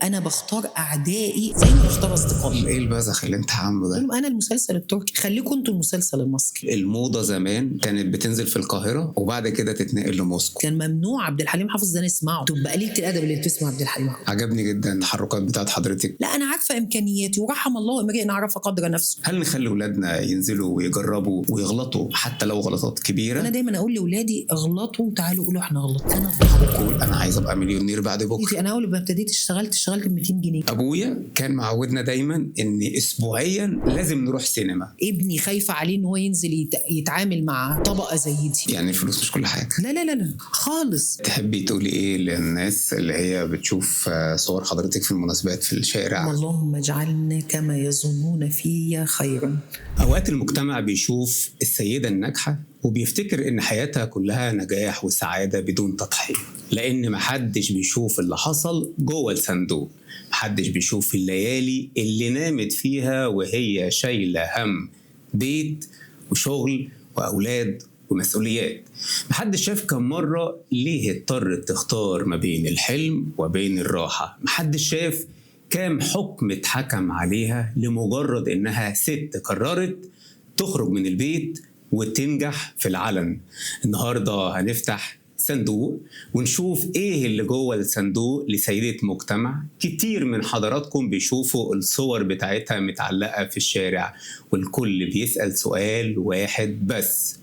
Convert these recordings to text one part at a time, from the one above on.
انا بختار اعدائي زي ما بختار اصدقائي. ايه البذخ اللي انت عامله ده؟ قلت لهم انا المسلسل التركي، خليكم انتوا المسلسل المصري. الموضة زمان كانت بتنزل في القاهرة وبعد كده تتنقل لموسكو. كان ممنوع عبد الحليم حافظ ده نسمعه، تبقى قليله الادب اللي بتسمع عبد الحليم حافظ. عجبني جدا التحركات بتاعت حضرتك. لا انا عارفه امكانياتي، ورحم الله امرئ عرف قدر نفسه. هل نخلي ولادنا ينزلوا ويجربوا ويغلطوا حتى لو غلطات كبيرة؟ انا دايما اقول لاولادي اغلطوا وتعالوا قولوا احنا غلطنا. قول انا عايز ابقى مليونير بعد بكره. انا اول ما ابتديت اشتغلت ب 200 جنيه. ابويا كان معودنا دايما ان اسبوعيا لازم نروح سينما. ابني خايفه عليه ان هو ينزل يتعامل مع طبقه زي دي. يعني الفلوس مش كل حاجه. لا لا لا لا خالص. تحبي تقولي ايه للناس اللي هي بتشوف صور حضرتك في المناسبات في الشارع؟ اللهم اجعلنا كما يظنون في خيرا. اوقات المجتمع بيشوف السيده الناجحه وبيفتكر ان حياتها كلها نجاح وسعاده بدون تضحيه، لان محدش بيشوف اللي حصل جوه الصندوق. محدش بيشوف الليالي اللي نامت فيها وهي شايله هم بيت وشغل واولاد ومسؤوليات. محدش شاف كم مرة ليه اضطرت تختار ما بين الحلم وبين الراحة. محدش شاف كام حكم اتحكم عليها لمجرد انها ست قررت تخرج من البيت وتنجح في العلن. النهاردة هنفتح صندوق ونشوف ايه اللي جوه الصندوق لسيدة مجتمع كتير من حضراتكم بيشوفوا الصور بتاعتها متعلقة في الشارع، والكل بيسأل سؤال واحد بس: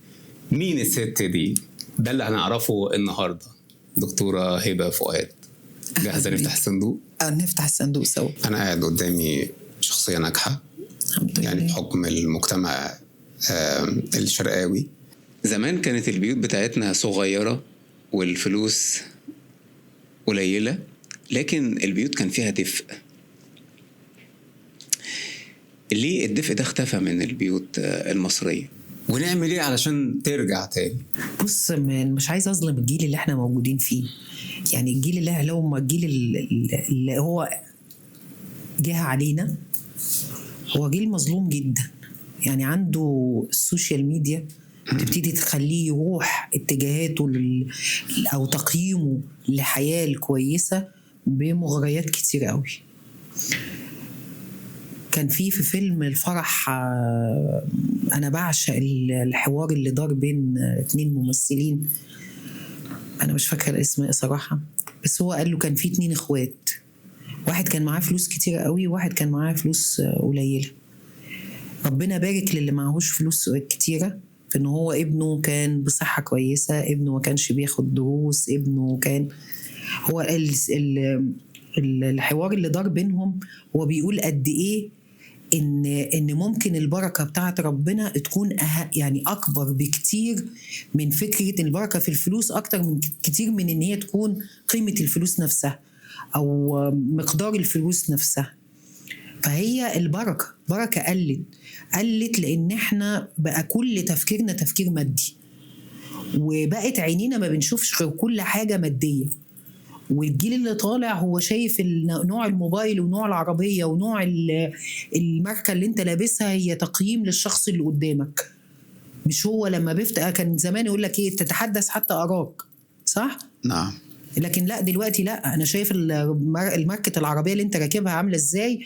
مين الست دي؟ ده اللي هنعرفه النهارده. دكتورة هبة فؤاد، جاهزة نفتح الصندوق؟ نفتح الصندوق سوا. أنا قاعد قدامي شخصية ناجحة، يعني بحكم المجتمع الشرقاوي. زمان كانت البيوت بتاعتنا صغيرة والفلوس قليلة، لكن البيوت كان فيها دفء. ليه الدفء ده اختفى من البيوت المصرية؟ ونعمل ايه علشان ترجع تاني؟ بص، مش عايز اظلم الجيل اللي احنا موجودين فيه. يعني الجيل اللي هو الجيل اللي هو جه علينا هو جيل مظلوم جدا. يعني عنده السوشيال ميديا تبتدي تخليه يروح اتجاهاته او تقييمه لحياة الكويسة بمغريات كتير قوي. كان في فيلم الفرح أنا بعشق الحوار اللي دار بين 2 ممثلين، أنا مش فاكر اسمه صراحة، بس هو قال له كان في 2 إخوات، واحد كان معاه فلوس كتير قوي وواحد كان معاه فلوس قليلة. ربنا بارك للي معهوش فلوس كتيرة في إنه هو ابنه كان بصحة كويسة، ابنه ما كانش بياخد دروس، ابنه كان هو الحوار اللي دار بينهم هو بيقول قد إيه إن ممكن البركة بتاعت ربنا تكون يعني أكبر بكتير من فكرة البركة في الفلوس، أكتر من كتير من إن هي تكون قيمة الفلوس نفسها أو مقدار الفلوس نفسها. فهي البركة قلت لأن إحنا بقى كل تفكيرنا تفكير مادي، وبقت عينينا ما بنشوفش غير كل حاجة مادية. والجيل اللي طالع هو شايف نوع الموبايل ونوع العربية ونوع الماركة اللي انت لابسها هي تقييم للشخص اللي قدامك، مش هو. لما كان زمان يقول لك ايه، تتحدث حتى أراك، صح؟ نعم. لكن لا، دلوقتي لا، انا شايف الماركة العربية اللي انت راكبها عاملة ازاي،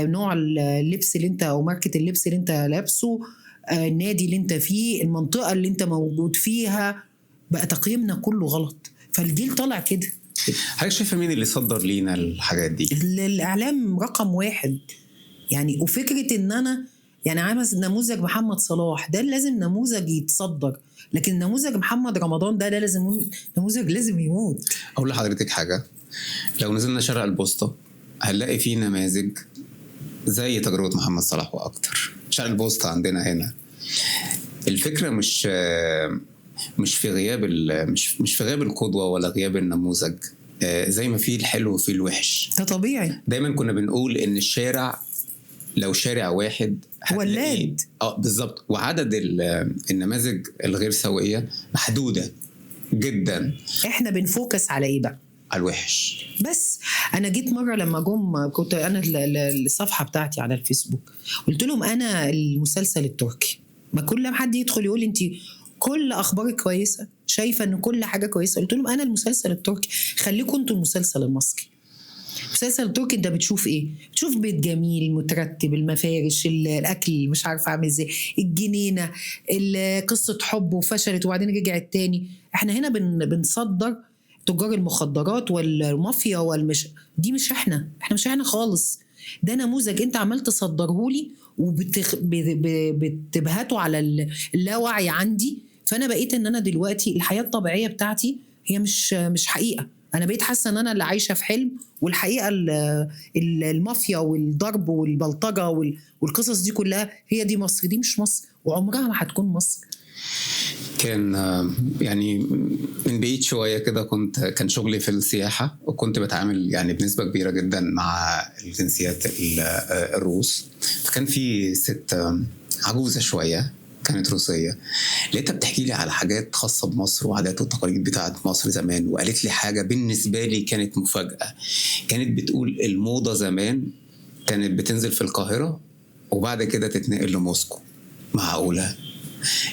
نوع اللبس اللي انت او ماركة اللبس اللي انت لابسه، النادي اللي انت فيه، المنطقة اللي انت موجود فيها، بقى تقييمنا كله غلط. فالجيل طالع كده. هل شايفة مين اللي صدر لينا الحاجات دي؟ الإعلام رقم 1. يعني وفكرة إن أنا يعني عامل نموذج محمد صلاح ده لازم نموذج يتصدر، لكن نموذج محمد رمضان ده لازم نموذج لازم يموت. أقول لحضرتك حاجة، لو نزلنا شارع البوسطة هنلاقي فيه نماذج زي تجربة محمد صلاح وأكتر. شارع البوسطة عندنا هنا الفكرة مش في غياب مش في غياب القدوة ولا غياب النموذج، زي ما فيه الحلو وفيه الوحش، ده طبيعي. دايما كنا بنقول ان الشارع لو شارع واحد ولاد بالظبط، وعدد النماذج الغير سوية محدودة جدا. احنا بنفوكس على ايه بقى؟ على الوحش بس. انا جيت مره لما كنت انا الصفحه بتاعتي على الفيسبوك قلت لهم انا المسلسل التركي. ما كل ما حد يدخل يقول انت كل اخبارك كويسه، شايفه ان كل حاجه كويسه، قلت لهم انا المسلسل التركي، خليكم انتوا المسلسل المصري. مسلسل تركي انت بتشوف ايه؟ بتشوف بيت جميل مترتب، المفارش، الاكل مش عارفه عامل ازاي، الجنينه، قصه حب وفشلت وبعدين رجعت تاني. احنا هنا بنصدر تجار المخدرات والمافيا والمش، دي مش احنا مش احنا خالص. ده نموذج انت عمال تصدرهولي وبتبهته على اللاوعي عندي. فانا بقيت ان انا دلوقتي الحياه الطبيعيه بتاعتي هي مش حقيقه. انا بقيت حاسه ان انا اللي عايشه في حلم، والحقيقه المافيا والضرب والبلطجه والقصص دي كلها هي دي مصر. دي مش مصر وعمرها ما هتكون مصر. كان يعني من بعيد شويه كده كان شغلي في السياحه، وكنت بتعامل يعني بنسبه كبيره جدا مع الجنسيات الروس. فكان في ست عجوزه شويه كانت روسيه، لقيتها بتحكي لي على حاجات خاصه بمصر وعادات والتقاليد بتاعت مصر زمان. وقالت لي حاجه بالنسبه لي كانت مفاجاه. كانت بتقول الموضه زمان كانت بتنزل في القاهره وبعد كده تتنقل لموسكو. معقوله؟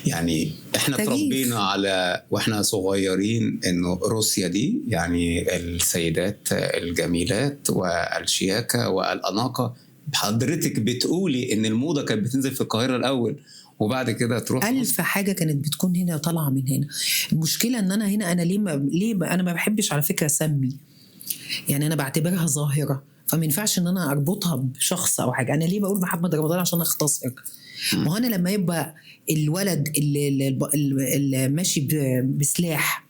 يعني احنا تربينا على واحنا صغيرين انه روسيا دي يعني السيدات الجميلات والشياكه والاناقه. حضرتك بتقولي ان الموضه كانت بتنزل في القاهره الاول وبعد كده تروح ألف حاجة كانت بتكون هنا طالعة من هنا. المشكلة ان انا هنا انا انا ما بحبش على فكرة اسمي، يعني انا بعتبرها ظاهرة، فما ينفعش ان انا اربطها بشخص او حاجة. انا ليه بقول محمد رمضان؟ عشان اختصر. ما هو انا لما يبقى الولد اللي ماشي بسلاح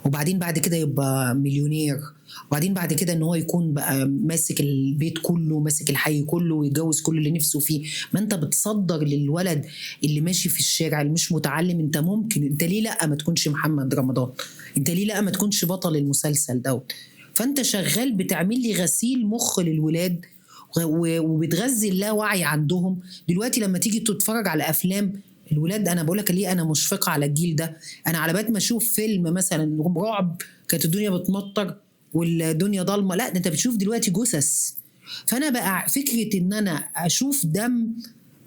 وبعدين بعد كده يبقى مليونير وبعدين بعد كده ان هو يكون بقى ماسك البيت كله ماسك الحي كله ويتجوز كل اللي نفسه فيه، ما انت بتصدر للولد اللي ماشي في الشارع اللي مش متعلم. انت ممكن، انت ليه لا ما تكونش محمد رمضان؟ انت ليه لا ما تكونش بطل المسلسل دوت؟ فانت شغال بتعمل لي غسيل مخ للولاد وبتغذي اللاوعي عندهم. دلوقتي لما تيجي تتفرج على افلام الولاد، انا بقولك ليه انا مشفقه على الجيل ده. انا على بال ما اشوف فيلم مثلا رعب كانت الدنيا بتمطر والدنيا ضلمه، لا ده انت بتشوف دلوقتي جثث. فانا بقى فكره ان انا اشوف دم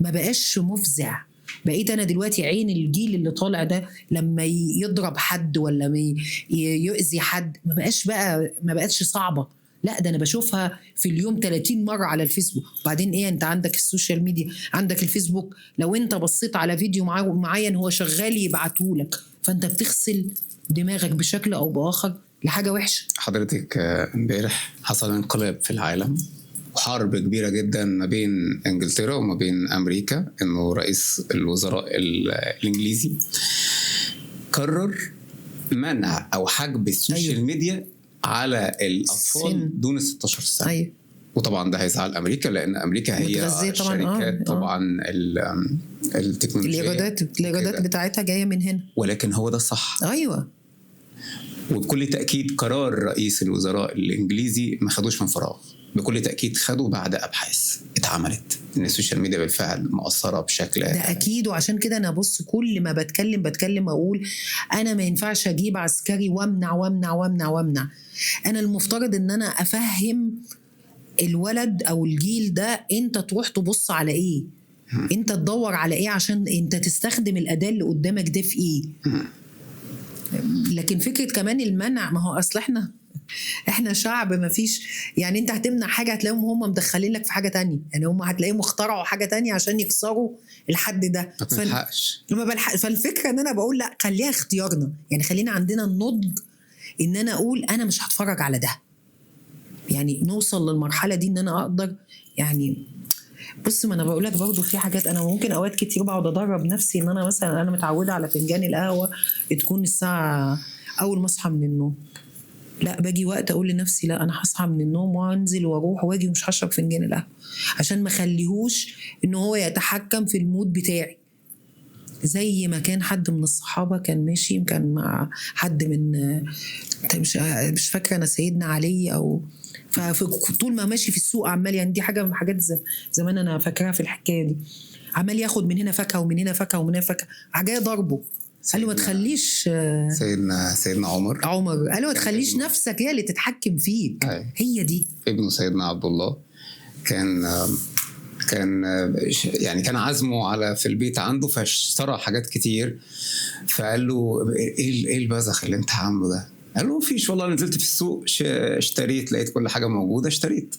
ما بقاش مفزع. بقيت انا دلوقتي عين الجيل اللي طالع ده لما يضرب حد ولا يؤذي حد ما بقتش صعبه. لا ده انا بشوفها في اليوم 30 مره على الفيسبوك. وبعدين ايه، انت عندك السوشيال ميديا، عندك الفيسبوك، لو انت بصيت على فيديو معين هو شغال يبعتهولك، فانت بتغسل دماغك بشكل او باخر لحاجه وحشه. حضرتك امبارح حصل انقلاب في العالم وحرب كبيره جدا ما بين انجلترا وما بين امريكا، انه رئيس الوزراء الانجليزي قرر منع او حجب السوشيال ميديا على الاطفال دون 16 سنه. أيوة. وطبعا ده هيزعل امريكا لان امريكا هي شركات طبعا التكنولوجيا الايرادات بتاعتها جايه من هنا. ولكن هو ده صح. ايوه. وبكل تاكيد قرار رئيس الوزراء الانجليزي ما خدوش من فراغ، بكل تاكيد خدوا بعد ابحاث اتعملت ان السوشيال ميديا بالفعل مؤثره بشكل ده اكيد. وعشان كده انا بص كل ما بتكلم اقول انا ما ينفعش اجيب عسكري وامنع. انا المفترض ان انا افهم الولد او الجيل ده انت تروح تبص على ايه، انت تدور على ايه عشان انت تستخدم الاداه اللي قدامك ده في ايه. لكن فكره كمان المنع، ما هو اصل احنا شعب ما فيش، يعني انت هتمنع حاجه هتلاقيهم هم مدخلين لك في حاجه تانية، يعني هم هتلاقيهم اخترعوا حاجه تانية عشان يكسروا الحد ده. ما بلحق. فالفكره ان انا بقول لا خليها اختيارنا، يعني خلينا عندنا النضج ان انا اقول انا مش هتفرج على ده. يعني نوصل للمرحله دي ان انا اقدر يعني بص، ما انا بقول لك برضو في حاجات انا ممكن اوقات كتير بقعد ادرب نفسي ان انا مثلا انا متعوده على فنجان القهوه تكون الساعه اول ما اصحى من النوم، لا باجي وقت اقول لنفسي لا انا هصحى من النوم وانزل واروح واجي ومش هشرب فنجان القهوه عشان ما اخليهوش ان هو يتحكم في المود بتاعي. زي ما كان حد من الصحابه كان ماشي كان مع حد من مش فاكره انا سيدنا علي او فطول ما ماشي في السوق عمال، يعني دي حاجه من حاجات زمان انا فاكراها في الحكايه دي، عمال ياخد من هنا فاكهه ومن هنا فاكهه ومن هنا فاكهه، جاي ضربه. قال له ما تخليش سيدنا عمر قال له ما تخليش نفسك هي اللي تتحكم فيك. هي دي ابنه سيدنا عبد الله كان يعني كان عزمه على في البيت عنده فاشترى حاجات كتير، فقال له ايه البذخ اللي انت عامله ده؟ قال له مفيش والله، نزلت في السوق اشتريت، لقيت كل حاجه موجوده اشتريت.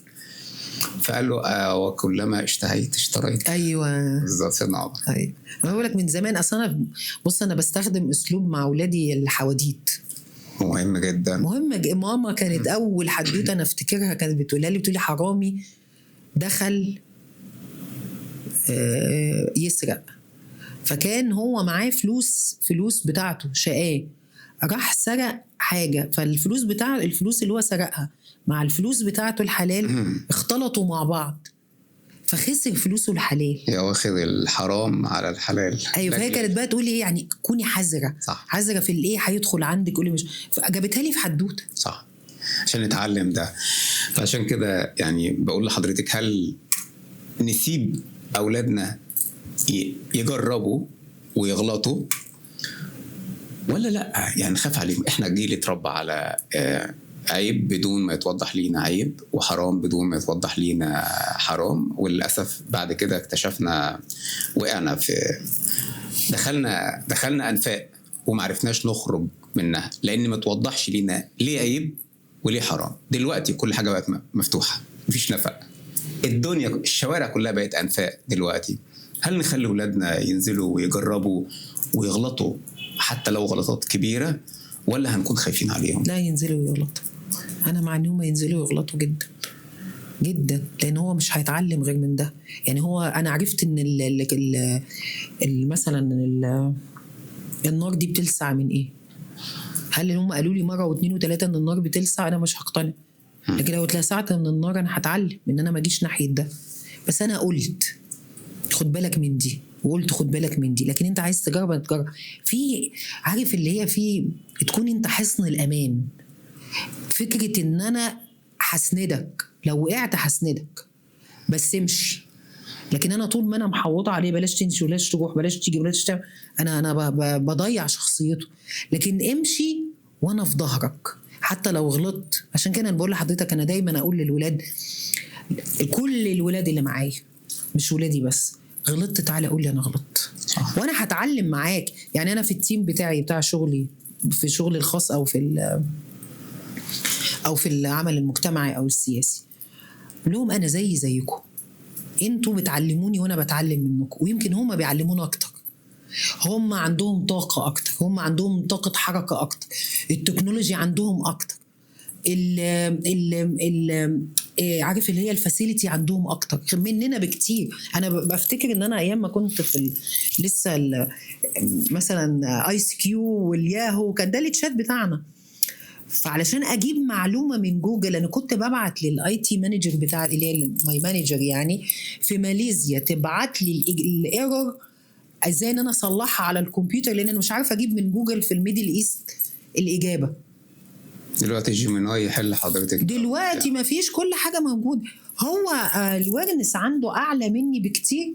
فقال له وكلما اشتهيت اشتريت. ايوه بالظبط سيدنا عمر. ايوه. انا بقول لك من زمان اصلا انا، بص انا بستخدم اسلوب مع اولادي الحواديت. مهم جدا. ماما كانت اول حدوته انا افتكرها كانت بتقولها لي، بتقولي حرامي دخل يسرق، فكان هو معاه فلوس بتاعته شقاه، راح سرق حاجه، فالفلوس الفلوس اللي هو سرقها مع الفلوس بتاعته الحلال اختلطوا مع بعض، فخسر فلوسه الحلال. هي واخد الحرام على الحلال. ايوه. فهي كانت بقى تقول لي ايه يعني، كوني حذره. صح. حذره في الايه هيدخل عندك، قولي مش، فجابتها لي في حدوته. صح، عشان نتعلم ده. فعشان كده يعني بقول لحضرتك، هل نسيب اولادنا يجربوا ويغلطوا ولا لا؟ يعني نخاف عليهم. احنا جيل اتربى على عيب بدون ما يتوضح لينا عيب، وحرام بدون ما يتوضح لينا حرام، وللأسف بعد كده اكتشفنا وقعنا في دخلنا أنفاق ومعرفناش نخرج منها، لأن ما توضحش لينا ليه عيب وليه حرام. دلوقتي كل حاجة بقت مفتوحة، مفيش نفق، الدنيا الشوارع كلها بقت أنفاق دلوقتي. هل نخلي ولادنا ينزلوا ويجربوا ويغلطوا حتى لو غلطات كبيرة، ولا هنكون خايفين عليهم؟ لا، ينزلوا ويغلطوا. انا مع انهم ينزلوا ويغلطوا جدا جدا، لان هو مش هيتعلم غير من ده. يعني هو انا عرفت ان مثلا النار دي بتلسع من ايه. هل هم قالوا لي مره واثنين وثلاثه ان النار بتلسع؟ انا مش هقتنع. لكن لو اتلسعت من النار انا هتعلم ان انا ما اجيش ناحيه ده. بس انا قلت خد بالك من دي، وقلت خد بالك من دي. لكن انت عايز تجرب في، عارف اللي هي في، تكون انت حصن الامان. فكره ان انا هسندك، لو وقعت هسندك بس امشي. لكن انا طول ما انا محوطه عليه بلاش تمشي بلاش تروح بلاش تيجي بلاش تعمل، انا بضيع شخصيته. لكن امشي وانا في ظهرك حتى لو غلطت. عشان كده انا بقول لحضرتك، انا دايما اقول للولاد، كل الولاد اللي معايا مش ولادي بس، غلطت تعالى قول لي انا غلطت، وانا هتعلم معاك. يعني انا في التيم بتاعي بتاع شغلي، في شغلي الخاص او في العمل المجتمعي او السياسي، لهم انا زيكم، انتوا بتعلموني وانا بتعلم منكم، ويمكن هم بيعلمونا اكتر. هم عندهم طاقه اكتر، هم عندهم طاقه حركه اكتر، التكنولوجيا عندهم اكتر، عارف اللي هي الفاسيلتي عندهم اكتر مننا بكتير. انا بفتكر ان انا ايام ما كنت في لسه مثلا ICQ والياهو، كان ده الشات بتاعنا. فعلشان اجيب معلومه من جوجل انا كنت ببعت للIT مانجر بتاع اللي هي ماي مانجر يعني في ماليزيا، تبعت لي الايرور ازاي ان انا اصلحها على الكمبيوتر، لان انا مش عارفه اجيب من جوجل في الميدل ايست الاجابه. دلوقتي جيميناي يحل حضرتك. دلوقتي ما فيش، كل حاجه موجوده. هو الويرنس عنده اعلى مني بكتير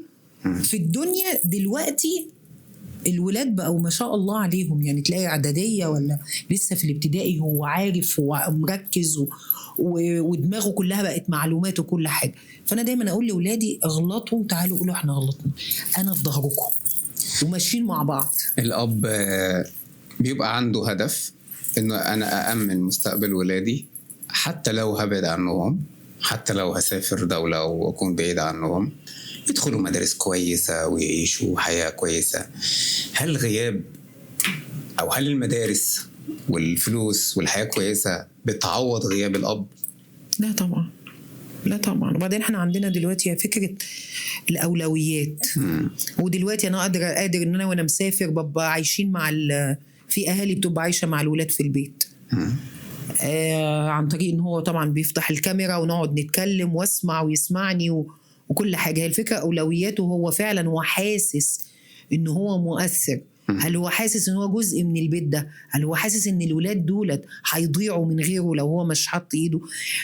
في الدنيا دلوقتي. الولاد بقوا ما شاء الله عليهم، يعني تلاقي اعداديه ولا لسه في الابتدائي هو عارف ومركز ودماغه كلها بقت معلومات وكل حاجه. فانا دايما اقول لاولادي اغلطوا تعالوا قولوا احنا غلطنا، انا في ظهركم وماشيين مع بعض. الاب بيبقى عنده هدف انه انا أأمن مستقبل ولادي، حتى لو هبعد عنهم، حتى لو هسافر دولة واكون بعيد عنهم، يدخلوا مدارس كويسة ويعيشوا حياة كويسة. هل غياب او هل المدارس والفلوس والحياة كويسة بتعوض غياب الاب؟ لا طبعا، لا طبعا. وبعدين احنا عندنا دلوقتي فكرة الأولويات. ودلوقتي أنا قادر إن أنا وأنا مسافر ببقى عايشين مع في أهالي بتبقى عايشة مع الولاد في البيت. عن طريق إن هو طبعا بيفتح الكاميرا ونقعد نتكلم واسمع ويسمعني وكل حاجة. هي الفكرة أولوياته، هو فعلا هو حاسس إن هو مؤثر. هل هو حاسس إن هو جزء من البيت ده؟ هل هو حاسس إن الولاد دولت هيضيعوا من غيره لو هو مش حط إيده؟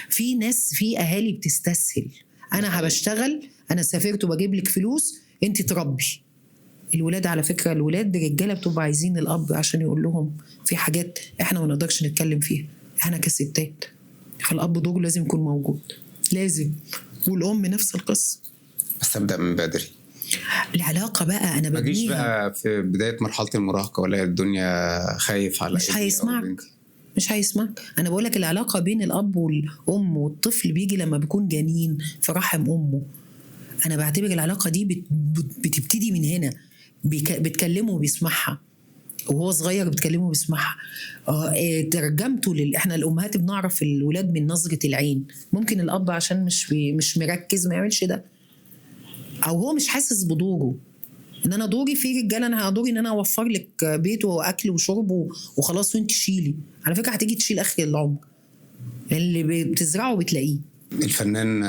في ناس، في أهالي بتستسهل، أنا هبشتغل، أنا سافرت وبجيب لك فلوس، أنت تربي الولاد. على فكرة الولاد رجالة بتبقى عايزين الأب عشان يقول لهم في حاجات إحنا ما نقدرش نتكلم فيها إحنا كستات، فالأب دوره لازم يكون موجود، لازم. والأم نفس القصة. بس أبدأ من بدري. العلاقة بقى أنا بجيش بقى في بداية مرحلة المراهقة ولا الدنيا خايف على مش هيسمعك، مش هيسمعك. انا بقول لك العلاقه بين الاب والام والطفل بيجي لما بيكون جنين في رحم امه. انا بعتبر العلاقه دي بتبتدي من هنا. بتكلمه وبيسمعها، وهو صغير بتكلمه وبيسمعها. ترجمته احنا الامهات بنعرف الولاد من نظره العين. ممكن الاب عشان مش مركز ما يعملش ده، او هو مش حاسس بدوره. ان انا دوري في رجاله، انا دوري ان انا اوفر لك بيت واكل وشرب وخلاص، وانت شيلي. على فكره هتيجي تشيل اخر العمر، اللي بتزرعه بتلاقيه. الفنان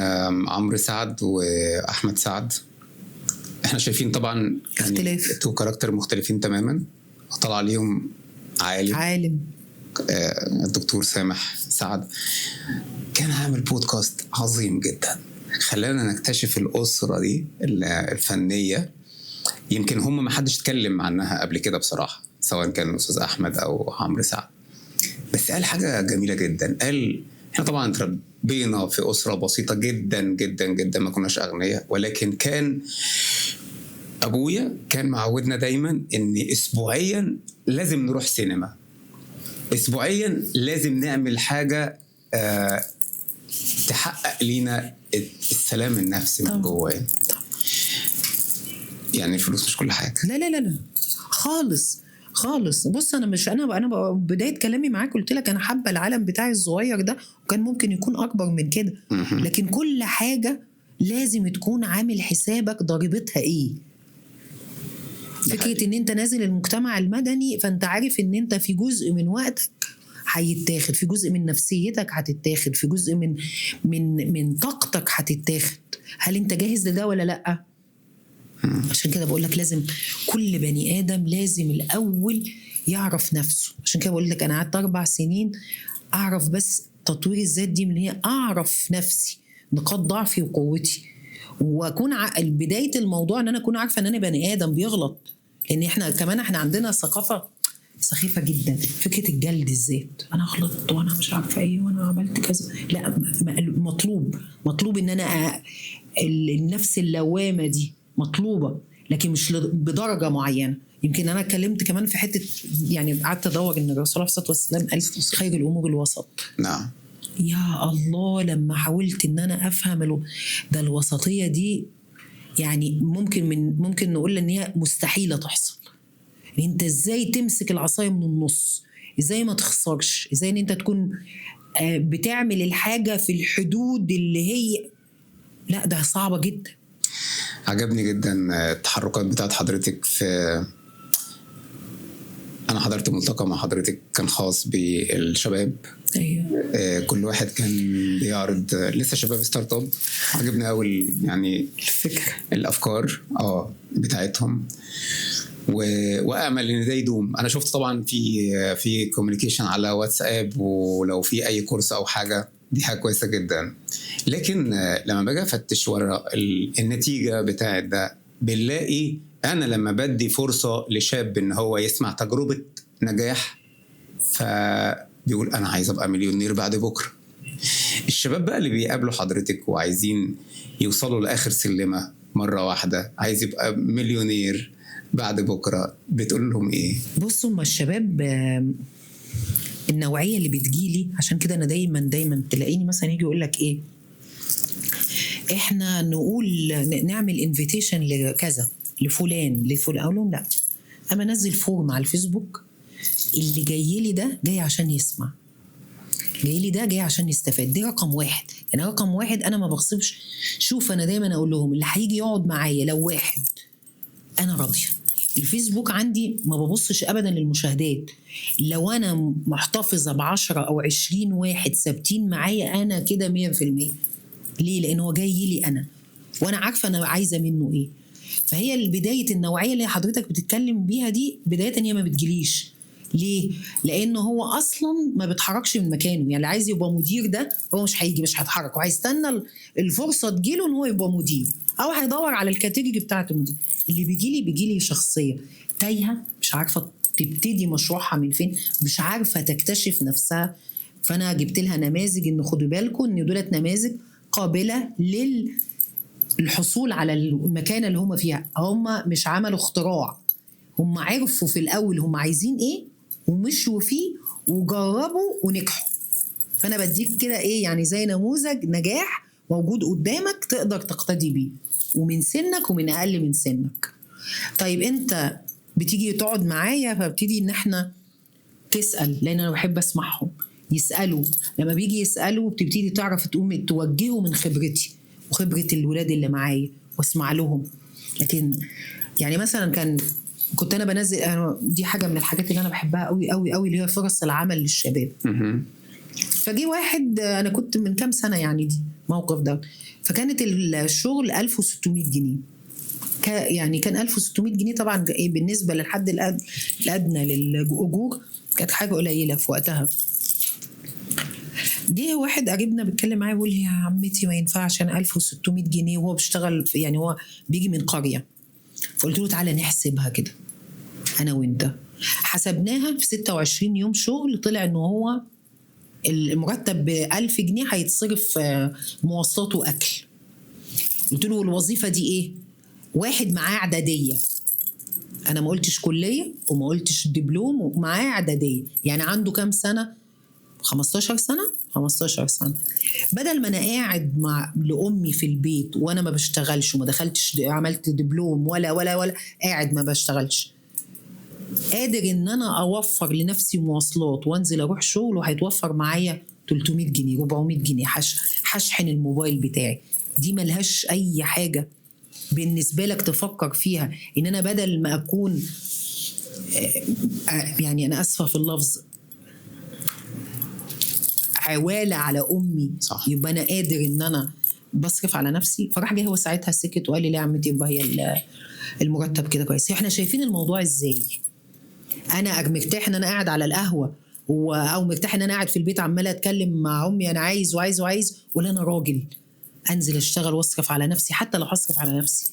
عمرو سعد واحمد سعد، احنا شايفين طبعا اختلاف، تو كاركتر مختلفين تماما، طلع عليهم عالم. الدكتور سامح سعد كان عامل بودكاست عظيم جدا، خلانا نكتشف الأسرة دي الفنية. يمكن هم ما حدش اتكلم عنها قبل كده بصراحة، سواء كان الأستاذ أحمد أو عمرو سعد. بس قال حاجة جميلة جدا، قال احنا طبعا تربينا في أسرة بسيطة جدا جدا جدا، ما كناش أغنياء، ولكن كان أبويا كان معودنا دايما إن أسبوعيا لازم نروح سينما، أسبوعيا لازم نعمل حاجة تحقق لينا السلام النفسي من جوانا. يعني الفلوس مش كل حاجة. لا لا لا لا خالص خالص. بص انا بدايه كلامي معاك قلت لك انا حابه العالم بتاعي الصغير ده، وكان ممكن يكون اكبر من كده. لكن كل حاجه لازم تكون عامل حسابك ضريبتها ايه. فكره ان انت نازل المجتمع المدني، فانت عارف ان انت في جزء من وقتك هيتاخد، في جزء من نفسيتك هتتاخد، في جزء من طاقتك هتتاخد. هل انت جاهز لده ولا لا؟ عشان كده بقول لك لازم كل بني آدم لازم الأول يعرف نفسه. عشان كده بقول لك أنا قعدت 4 سنين أعرف بس تطوير الذات دي، من هي أعرف نفسي، نقاط ضعفي وقوتي، وأكون بداية الموضوع إن أنا أكون عارفة إن أنا بني آدم بيغلط. لأن إحنا عندنا ثقافة سخيفة جدا، فكرة الجلد الذات، أنا غلطت وأنا مش عارفة إيه وأنا عملت كذا. لا، مطلوب إن أنا النفس اللوامة دي مطلوبة، لكن مش بدرجة معينة. يمكن أنا اتكلمت كمان في حتة، يعني قعدت أدور إن الرسول عليه الصلاة والسلام قال خير الأمور الوسط. نعم. يا الله، لما حاولت إن أنا أفهم ده الوسطية دي، يعني ممكن نقول إن هي مستحيلة تحصل. أنت إزاي تمسك العصاية من النص، إزاي ما تخسرش، إزاي إن أنت تكون بتعمل الحاجة في الحدود اللي هي، لا ده صعبة جدا. عجبني جدا التحركات بتاعت حضرتك. أنا حضرت ملتقى مع حضرتك كان خاص بالشباب. أيوة. كل واحد كان بيعرض لسه شباب ستارت اب. عجبني أول يعني الفكرة، الأفكار بتاعتهم، وأمل إن ده يدوم. أنا شفت طبعا في كوميونيكيشن على واتساب، ولو في أي كورس أو حاجة دي حاجة كويسة جدا. لكن لما باجي أفتش ورا النتيجة بتاعت ده، بنلاقي أنا لما بدي فرصة لشاب إن هو يسمع تجربة نجاح، فبيقول أنا عايز أبقى مليونير بعد بكرة. الشباب بقى اللي بيقابلوا حضرتك وعايزين يوصلوا لآخر سلمة مرة واحدة، عايز يبقى مليونير بعد بكرة، بتقول لهم إيه؟ بصوا، ما الشباب النوعية اللي بتجيلي، عشان كده أنا دايما تلاقيني مثلا يجي يقول لك إيه، إحنا نقول نعمل انفيتيشن لكذا لفلان. أقول لهم لا، أما نزل فورم على الفيسبوك، اللي جاي لي ده جاي عشان يسمع، جاي لي ده جاي عشان يستفاد. دي رقم 1. يعني رقم 1 أنا ما بغصبش. شوف، أنا دايما أقول لهم اللي هيجي يقعد معايا لو 1 أنا راضية. الفيسبوك عندي ما ببصش أبدا للمشاهدات. لو أنا محتفظة ب10 أو 20 واحد ثابتين معايا، أنا كده 100%. ليه؟ لأن هو جاي لي أنا، وأنا عارفة أنا عايزة منه إيه. فهي بداية النوعية اللي حضرتك بتتكلم بيها دي، بداية هي ما بتجيليش. ليه؟ لأنه هو أصلا ما بيتحركش من مكانه. يعني اللي عايز يبقى مدير ده هو مش هيجي، مش هيتحرك، وهيستنى الفرصة تجيله إن هو يبقى مدير، أو هيدور على الكاتيجوري بتاعة المدير. اللي بيجيلي شخصية تايهة، مش عارفة تبتدي مشروعها من فين، مش عارفة تكتشف نفسها. فأنا جبت لها نماذج، إن خدوا بالكم إن دولت نماذج قابلة للحصول على المكانة اللي هم فيها. هم مش عملوا اختراع، هم عرفوا في الأول هم عايزين إيه ومشوا فيه وجربوا ونجحوا. فانا بديك كده ايه يعني زي نموذج نجاح موجود قدامك تقدر تقتدي بيه، ومن سنك ومن اقل من سنك. طيب انت بتيجي تقعد معايا فبتدي ان احنا تسال، لان انا بحب اسمعهم يسالوا. لما بيجي يسالوا بتبتدي تعرف تقوم توجهه من خبرتي وخبره الولاد اللي معايا واسمع لهم. لكن يعني مثلا كنت انا بنزل، دي حاجه من الحاجات اللي انا بحبها قوي قوي قوي، اللي هي فرص العمل للشباب. فجي واحد، انا كنت من كام سنه يعني دي موقف ده، فكانت الشغل 1600 جنيه. يعني كان 1600 جنيه طبعا ايه بالنسبه للحد الادنى للاجور كانت حاجه قليله في وقتها. جه واحد قريبنا بيتكلم معايا بيقول لي يا عمتي ما ينفعش، انا 1600 جنيه وهو بيشتغل يعني هو بيجي من قريه. فقلت له تعالى نحسبها كده انا وانت. حسبناها في 26 يوم شغل، طلع انه هو المرتب ب1000 جنيه هيتصرف مواصلات واكل. قلت له الوظيفه دي ايه؟ واحد معاه اعداديه، انا ما قلتش كليه وما قلتش دبلوم، ومعاه اعداديه، يعني عنده كام سنه؟ 15 سنه. 15 سنه. بدل ما انا قاعد مع لامي في البيت وانا ما بشتغلش وما دخلتش عملت دبلوم ولا قاعد ما بشتغلش، قادر ان انا اوفر لنفسي مواصلات وانزل اروح شغل، وهيتوفر معايا 300 جنيه 400 جنيه هشحن الموبايل بتاعي. دي ملهاش اي حاجه بالنسبه لك تفكر فيها ان انا بدل ما اكون يعني انا اسفه في اللفظ عوالة على امي، صح. يبقى انا قادر ان انا بصرف على نفسي. فراح جاي هو ساعتها سكت وقال لي لا يا عمتي يبقى هي المرتب كده كويس. احنا شايفين الموضوع ازاي؟ انا مرتاح ان انا قاعد على القهوه او مرتاح ان انا قاعد في البيت عماله اتكلم مع امي انا عايز وعايز وعايز، ولا انا راجل انزل اشتغل واصرف على نفسي؟ حتى لو هصرف على نفسي،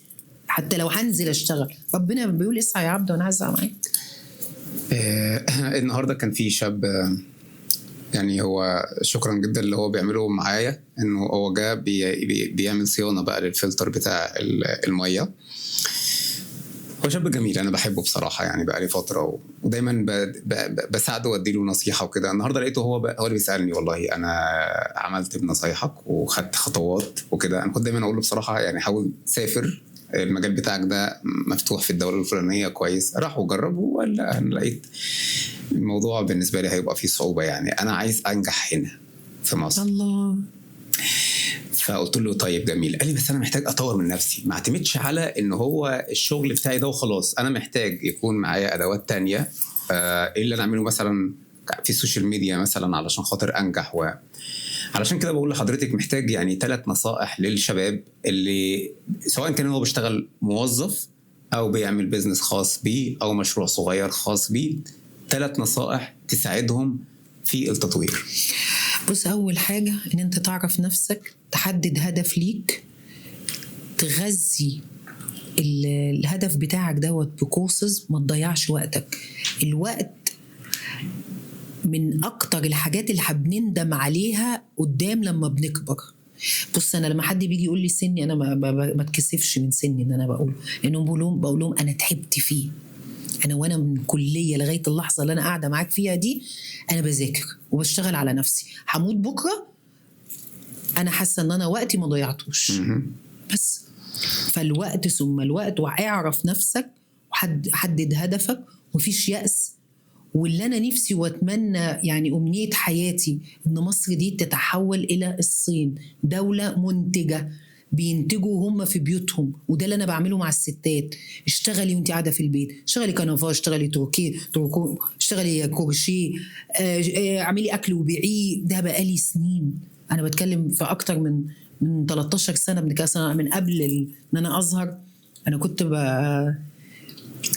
حتى لو هنزل اشتغل، ربنا بيقول اسعى يا عبد وانا هسعى معاك. النهارده كان في شاب، يعني هو شكرا جدا اللي هو بيعمله معايا، انه هو جاء بيعمل صيانه بقى للفلتر بتاع الميه. هو شاب جميل انا بحبه بصراحه، يعني بقى لي فتره ودايما بساعده واديله نصيحه وكده. النهارده لقيته هو اللي بيسالني والله انا عملت بنصايحك وخدت خطوات وكده. انا كنت دايما اقول له بصراحه يعني حاول سافر، المجال بتاعك ده مفتوح في الدوله الفلانيه كويس، راح وجربه ولا انا لقيت الموضوع بالنسبه لي هيبقى فيه صعوبه، يعني انا عايز انجح هنا في مصر. الله. فقلت له طيب جميل. قال لي بس انا محتاج اطور من نفسي، ما اعتمدش على ان هو الشغل بتاعي ده وخلاص، انا محتاج يكون معايا ادوات تانية ايه اللي انا اعمله مثلا في السوشيال ميديا مثلا علشان خاطر انجح. علشان كده بقول لحضرتك محتاج يعني 3 نصائح للشباب اللي سواء كان هو بيشتغل موظف او بيعمل بيزنس خاص بيه او مشروع صغير خاص بيه. 3 نصائح تساعدهم في التطوير. بص، اول حاجه ان انت تعرف نفسك، تحدد هدف ليك، تغذي الهدف بتاعك دوت بكورسز، ما تضيعش وقتك. الوقت من اكتر الحاجات اللي بنندم عليها قدام لما بنكبر. بص انا لما حد بيجي يقول لي سني، انا ما اتكسفش من سني ان انا بقول، لانه بقول لهم انا تعبت فيه. انا وانا من الكليه لغايه اللحظه اللي انا قاعده معاك فيها دي انا بذاكر وبشتغل على نفسي. هموت بكره انا حاسه ان انا وقتي ما ضيعتوش. بس فالوقت ثم الوقت، واعرف نفسك وحدد هدفك، ومفيش يأس. واللي انا نفسي واتمنى يعني امنيه حياتي ان مصر دي تتحول الى الصين، دوله منتجه، بينتجوا هم في بيوتهم. وده اللي انا بعمله مع الستات. اشتغلي وانت قاعده في البيت، اشتغلي كنفا، اشتغلي تركو، اشتغلي كروشيه، اعملي اكل وبيعيه. ده بقالي سنين، انا بتكلم في اكتر من 13 سنه، من قبل ان انا اظهر. انا كنت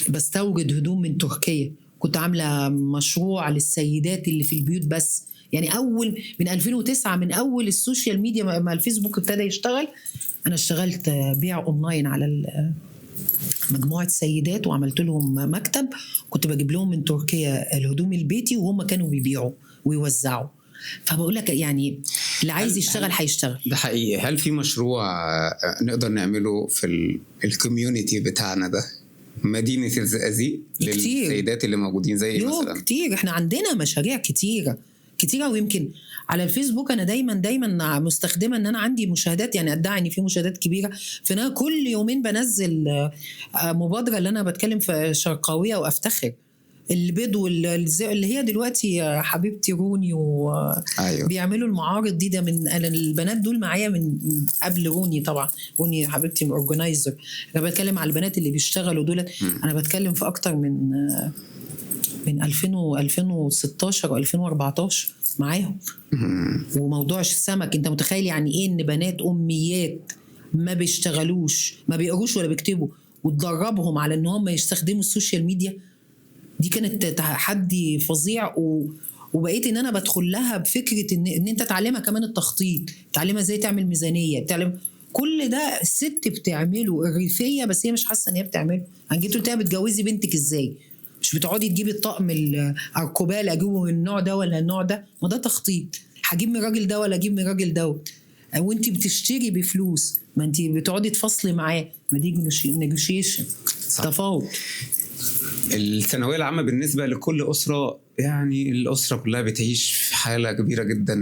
بستورد هدوم من تركيا، كنت عامله مشروع للسيدات اللي في البيوت بس. يعني اول من 2009، من اول السوشيال ميديا ما الفيسبوك ابتدى يشتغل، انا اشتغلت بيع اونلاين على مجموعه سيدات، وعملت لهم مكتب، كنت بجيب لهم من تركيا الهدوم البيتي وهم كانوا بيبيعوا ويوزعوا. فبقول لك يعني اللي عايز يشتغل هيشتغل. ده حقيقي. هل في مشروع نقدر نعمله في الكوميونتي بتاعنا ده مدينه الزقازيق كتير. للسيدات اللي موجودين زي مثلا كتير. احنا عندنا مشاريع كتيره، ويمكن على الفيسبوك انا دايما مستخدمه ان انا عندي مشاهدات، يعني ادعي ان في مشاهدات كبيره، فانا كل يومين بنزل مبادره اللي انا بتكلم في شرقاويه وافتخر البيض اللي هي دلوقتي حبيبتي روني أيوة. بيعملوا المعارض دي. ده من أنا البنات دول معايا من قبل روني طبعا. روني حبيبتي اورجنايزر. انا بتكلم على البنات اللي بيشتغلوا دول. انا بتكلم في اكتر من 2016 و2014 معاهم. وموضوع السمك، انت متخيل يعني ايه ان بنات اميات ما بيشتغلوش، ما بيقروش ولا بيكتبوا، وتدربهم على ان هم يستخدموا السوشيال ميديا؟ دي كانت تحدي فظيع. وبقيت ان انا بدخل لها بفكره ان انت تعلمها كمان التخطيط، تعلمها ازاي تعمل ميزانيه، تعلم كل ده الست بتعمله الريفيه، بس هي مش حاسه ان هي بتعمله. انا جيت قلت لها بتجوزي بنتك ازاي؟ مش بتقعدي تجيبي الطقم الاركوبال اجيبه من النوع ده ولا النوع ده، ما ده تخطيط. هجيب من الراجل ده ولا اجيب من الراجل ده؟ وانت بتشتري بفلوس، ما انت بتقعدي تفصلي معاه، ما دي نيجوشيشن، تفاوض. الثانويه العامه بالنسبه لكل اسره، يعني الاسره كلها بتعيش في حاله كبيره جدا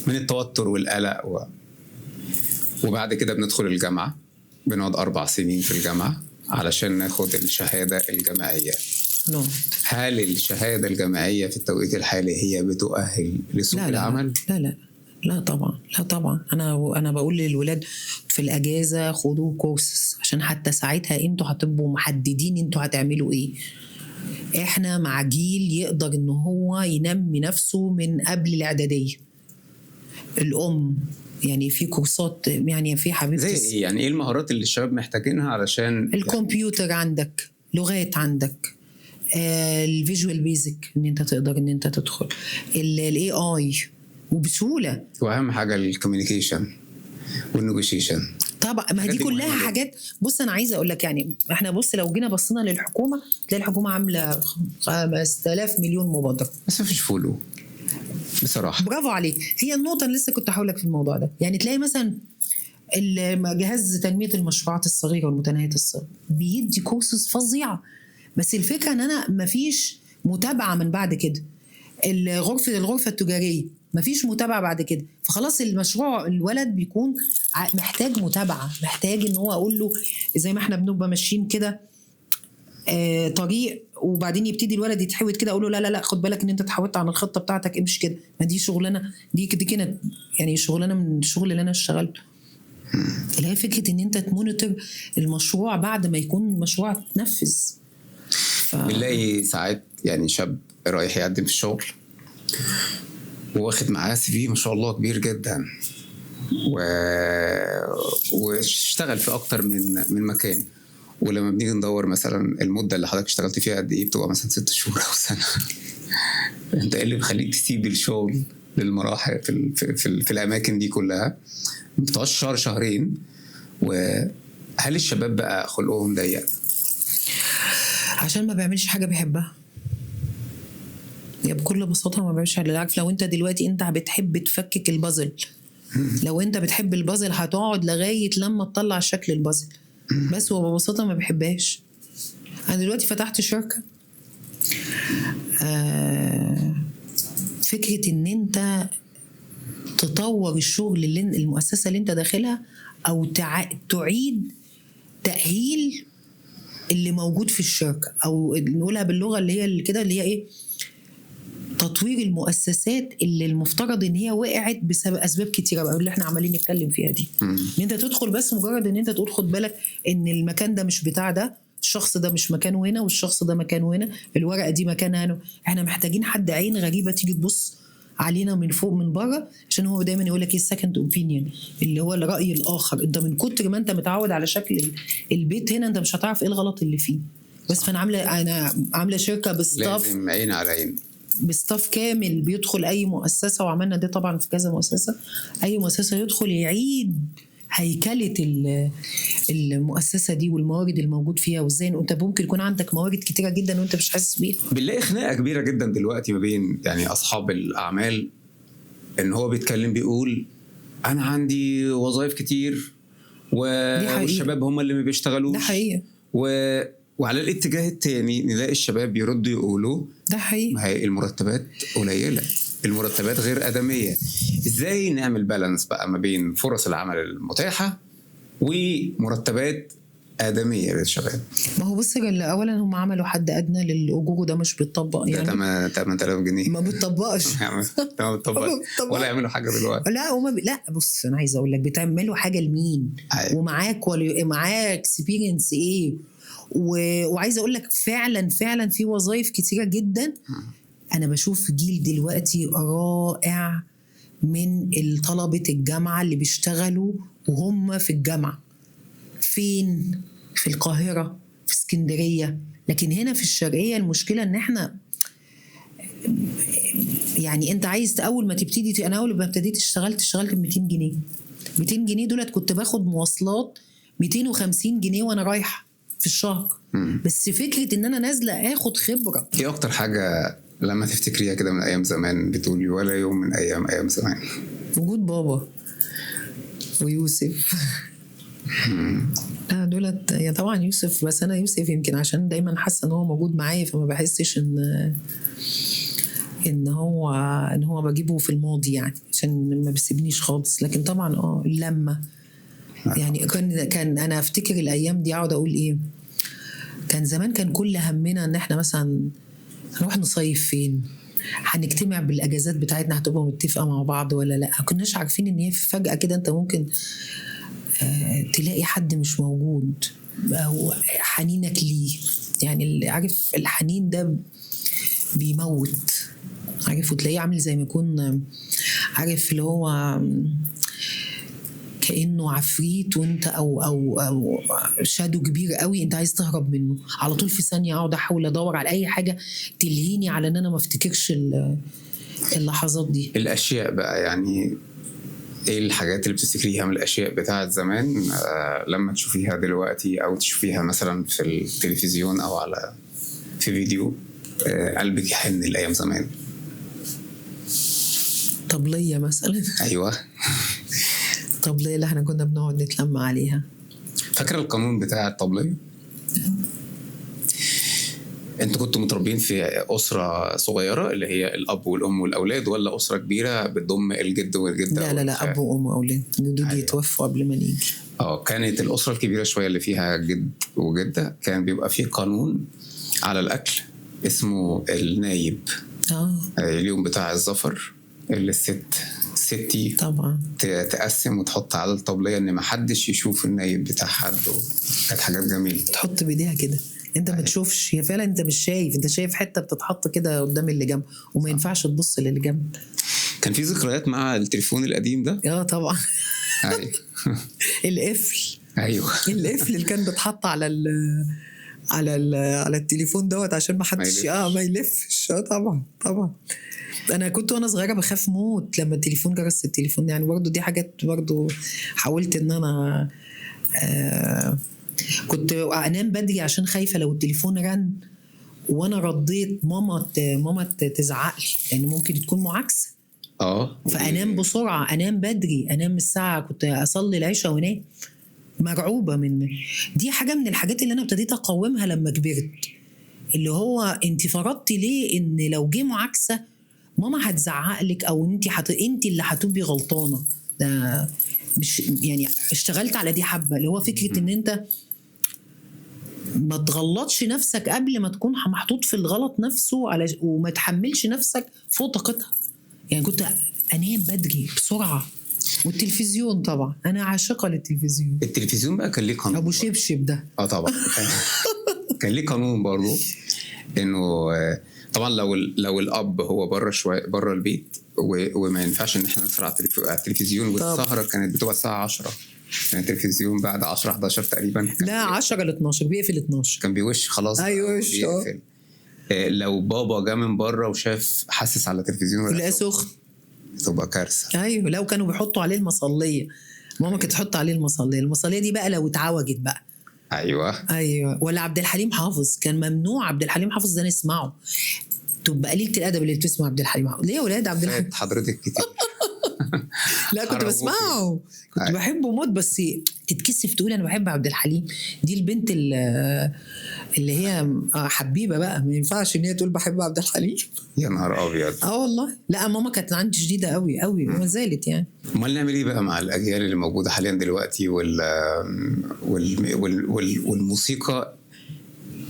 من التوتر والقلق وبعد كده بندخل الجامعه، بنقعد 4 سنين في الجامعه علشان ناخد الشهاده الجامعيه. هل الشهاده الجامعيه في التوقيت الحالي هي بتؤهل لسوق العمل؟ لا طبعا. انا بقول للولاد في الاجازه خدوا كورسز، عشان حتى ساعتها انتوا هتبقوا محددين انتوا هتعملوا ايه. احنا مع جيل يقدر ان هو ينمي نفسه من قبل الاعداديه. الام يعني في كورسات، يعني في حبيبتي زي يعني ايه المهارات اللي الشباب محتاجينها علشان الكمبيوتر يعني عندك، لغات عندك، الفيجوال بيزك ان انت تقدر ان انت تدخل الاي اي وبسهوله. واهم حاجه الكوميونيكيشن والنيجوشيشن. طبعا ما دي كلها حاجات. بص انا عايزه اقول لك، يعني احنا بص لو جينا بصينا للحكومه تلاقي الحكومه عامله 5000 مليون مبادره، بس مفيش فولو بصراحه. برافو عليك. هي النقطه اللي لسه كنت هقول لك في الموضوع ده. يعني تلاقي مثلا جهاز تنميه المشروعات الصغيره والمتناهيه الصغر بيدي كورسز فظيعه، بس الفكره ان انا مفيش متابعه من بعد كده. الغرفه التجاريه مفيش متابعه بعد كده، فخلاص المشروع الولد بيكون محتاج متابعه، محتاج ان هو اقول له زي ما احنا بنبقى ماشيين كده طريق، وبعدين يبتدي الولد يتحوت كده، اقول له لا خد بالك ان انت اتحوت عن الخطه بتاعتك، امشي كده. ما دي شغلانه، دي كده يعني شغلانه من الشغل اللي انا اشتغلته، اللي هي فكره ان انت تمونيتور المشروع بعد ما يكون مشروع اتنفذ. بنلاقي ساعات يعني شاب رايح يقدم في الشغل واخد معاه CV ما شاء الله كبير جدا واشتغل في اكتر من مكان، ولما بنيجي ندور مثلا المده اللي حضرتك اشتغلت فيها قد ايه، بتبقى مثلا 6 شهور او سنه. انت ايه اللي بيخليك تسيب الشغل للمراحل في الاماكن دي كلها؟ ما بتقعدش شهر شهرين. وهل الشباب بقى خلقهم ضيق عشان ما بيعملش حاجه بيحبها؟ بكل بساطه ما بيعملش حاجه. بالعكس، لو انت دلوقتي انت بتحب تفكك البازل، لو انت بتحب البازل هتقعد لغايه لما تطلع شكل البازل، بس هو ببساطه ما بيحبهاش. انا دلوقتي فتحت شركه، فكره ان انت تطور الشغل اللي المؤسسه اللي انت داخلها، او تعيد تاهيل اللي موجود في الشركه، او نقولها باللغه اللي هي كده اللي هي ايه، تطوير المؤسسات اللي المفترض ان هي وقعت بسبب اسباب كتيره بقى اللي احنا عمالين نتكلم فيها دي. ان انت تدخل بس مجرد ان انت تقول خد بالك ان المكان ده مش بتاع ده، الشخص ده مش مكانه هنا، والشخص ده مكانه هنا، الورقه دي مكانها هنا. احنا محتاجين حد عين غريبه تيجي تبص علينا من فوق من بره، عشان هو دايما يقول لك ايه السكند اوبينيون، اللي هو الراي الاخر. انت من كتر ما انت متعود على شكل البيت هنا انت مش هتعرف ايه الغلط اللي فيه. بس فانا عامله شركه بستاف، لازم عين على عين، بستاف كامل بيدخل اي مؤسسه، وعملنا ده طبعا في كذا مؤسسه. اي مؤسسه يدخل يعيد هيكله المؤسسه دي والموارد الموجود فيها، وازاي انت ممكن يكون عندك موارد كتيره جدا وانت مش حاسس بيها. بنلاقي خناقه كبيره جدا دلوقتي ما بين يعني اصحاب الاعمال، ان هو بيتكلم بيقول انا عندي وظائف كتير والشباب هم اللي ما بيشتغلوش. ده حقيقة. وعلى الاتجاه التاني نلاقي الشباب يردوا يقولوا ده حقيقي. ما هي المرتبات قليلة، المرتبات غير آدمية. ازاي نعمل بالانس بقى ما بين فرص العمل المتاحة ومرتبات آدمية للشباب؟ ما هو بص، اولا هم عملوا حد ادنى للاجور وده مش بيتطبق يعني. ده 8000 جنيه ما بيتطبقش. ده ما بيتطبقش ولا يعملوا حاجة دلوقتي. لا لا بص، انا عايزه اقول لك بتعملوا حاجه لمين؟ أيوة. ومعاك اكسبيرينس ايه؟ وعايزه اقول لك فعلا في وظائف كتيره جدا. انا بشوف جيل دلوقتي رائع من طلبه الجامعه اللي بيشتغلوا وهم في الجامعه. فين؟ في القاهره، في اسكندريه. لكن هنا في الشرقيه المشكله ان احنا يعني انت عايز اول ما تبتدي، انا اول ما ابتديت اشتغلت ب 200 جنيه. 200 جنيه دولت كنت باخد مواصلات 250 جنيه وانا رايحه في الشهر. بس فكره ان انا نازله اخد خبره. ايه اكتر حاجه لما تفتكريها كده من ايام زمان بتقولي ولا يوم من ايام زمان؟ وجود بابا ويوسف. دولت يعني طبعا يوسف، بس انا يوسف يمكن عشان دايما حاسه ان هو موجود معايا، فما بحسش ان هو بجيبه في الماضي يعني، عشان ما بيسيبنيش خالص. لكن طبعا لما يعني كان انا افتكر الايام دي اقعد اقول ايه. كان زمان كان كل همنا ان احنا مثلا هنروح نصيف فين، هنجتمع بالاجازات بتاعتنا هتبقى متفقه مع بعض ولا لا. ما كناش عارفين ان هي فجاه كده انت ممكن تلاقي حد مش موجود او حنينك ليه. يعني اللي عارف الحنين ده بيموت، عارف، وتلاقيه عامل زي ما يكون عارف اللي هو كأنه عفريت وانت او شادو كبير قوي انت عايز تهرب منه على طول. في ثانيه اقعد احاول ادور على اي حاجه تلهيني على ان انا ما افتكرش اللحظات دي. الاشياء بقى يعني ايه الحاجات اللي بتفتكريها من الاشياء بتاعت زمان لما تشوفيها دلوقتي او تشوفيها مثلا في التلفزيون او في فيديو قلبك يحن لايام زمان؟ طبلية مثلا. ايوه. طبلية اللي احنا كنا بنقعد نتلم عليها. فاكره القانون بتاع الطبلية؟ انتوا كنتوا متربين في اسره صغيره اللي هي الاب والام والاولاد، ولا اسره كبيره بتضم الجد والجده؟ لا اب وام واولاد. جدودي أيوة. يتوفوا قبل ما نيجي. كانت الاسره الكبيره شويه اللي فيها جد وجده كان بيبقى فيه قانون على الاكل اسمه النايب. اليوم بتاع الظفر اللي الستي طبعا تقسم وتحط على الطبليه ان ما حدش يشوف النايب بتاع حد. كانت حاجات جميله. تحط بايديها كده انت ما تشوفش، هي فعلا انت مش شايف، انت شايف حته بتتحط كده قدام اللي جنب وما ينفعش تبص للي جنب. كان في ذكريات مع التليفون القديم ده؟ طبعا. ايوه. القفل. ايوه. القفل اللي كان بيتحط على التليفون دوت عشان ما حدش ما يلفش. طبعا انا كنت وانا صغيره بخاف موت لما التليفون جرس التليفون. يعني برضو دي حاجات برضو حاولت ان انا كنت انام بدري عشان خايفه لو التليفون رن وانا رديت ماما تزعق لي لان ممكن تكون معاكسه. فانام بسرعه، انام بدري، انام الساعه، كنت اصلي العشاء وانام مرعوبه من دي. حاجه من الحاجات اللي انا ابتديت اقاومها لما كبرت، اللي هو انت فرضتي ليه ان لو جه معاكسه ماما هتزعق لك او انت اللي هتبقي غلطانه. ده مش يعني اشتغلت على دي حبه، اللي هو فكره ان انت ما تغلطش نفسك قبل ما تكون محطوط في الغلط نفسه وما تحملش نفسك فوق طاقتها. يعني كنت انام بدري بسرعه. والتلفزيون طبعا انا عاشقه للتلفزيون. التلفزيون بقى كان ليه قانون، ابو شبشب ده. طبعا كان ليه قانون برضه انه طبعا لو الاب هو بره البيت وما ينفعش ان احنا نسهر على التلفزيون. والسهره كانت بتبقى الساعه 10، كان التلفزيون بعد 10 11 تقريبا. لا 10 ل 12 بيقفل 12 كان بيوش خلاص. ايوه بيقفل. لو بابا جه من بره وشاف حاسس على التلفزيون لا سخن تبقى كارثه. ايوه لو كانوا بيحطوا عليه المصليه، ماما كانت تحط عليه المصليه دي بقى لو اتعوجت بقى. ايوه ولا عبد الحليم حافظ كان ممنوع. عبد الحليم حافظ ده نسمعه، تبقى قليله الادب اللي بتسمع عبد الحليم حافظ. ليه يا ولاد عبد الحليم حضرتك كتير. لا كنت حرام بسمعه، كنت أيوة. بحبه موت، بس تتكسف تقول انا بحب عبد الحليم. دي البنت اللي هي حبيبه بقى، ما ينفعش ان هي تقول بحب عبد الحليم. يا نهار ابيض. والله لا، ماما كانت عندي شديده قوي قوي وما زالت يعني. امال نعمل ايه بقى مع الاجيال اللي موجوده حاليا دلوقتي والموسيقى؟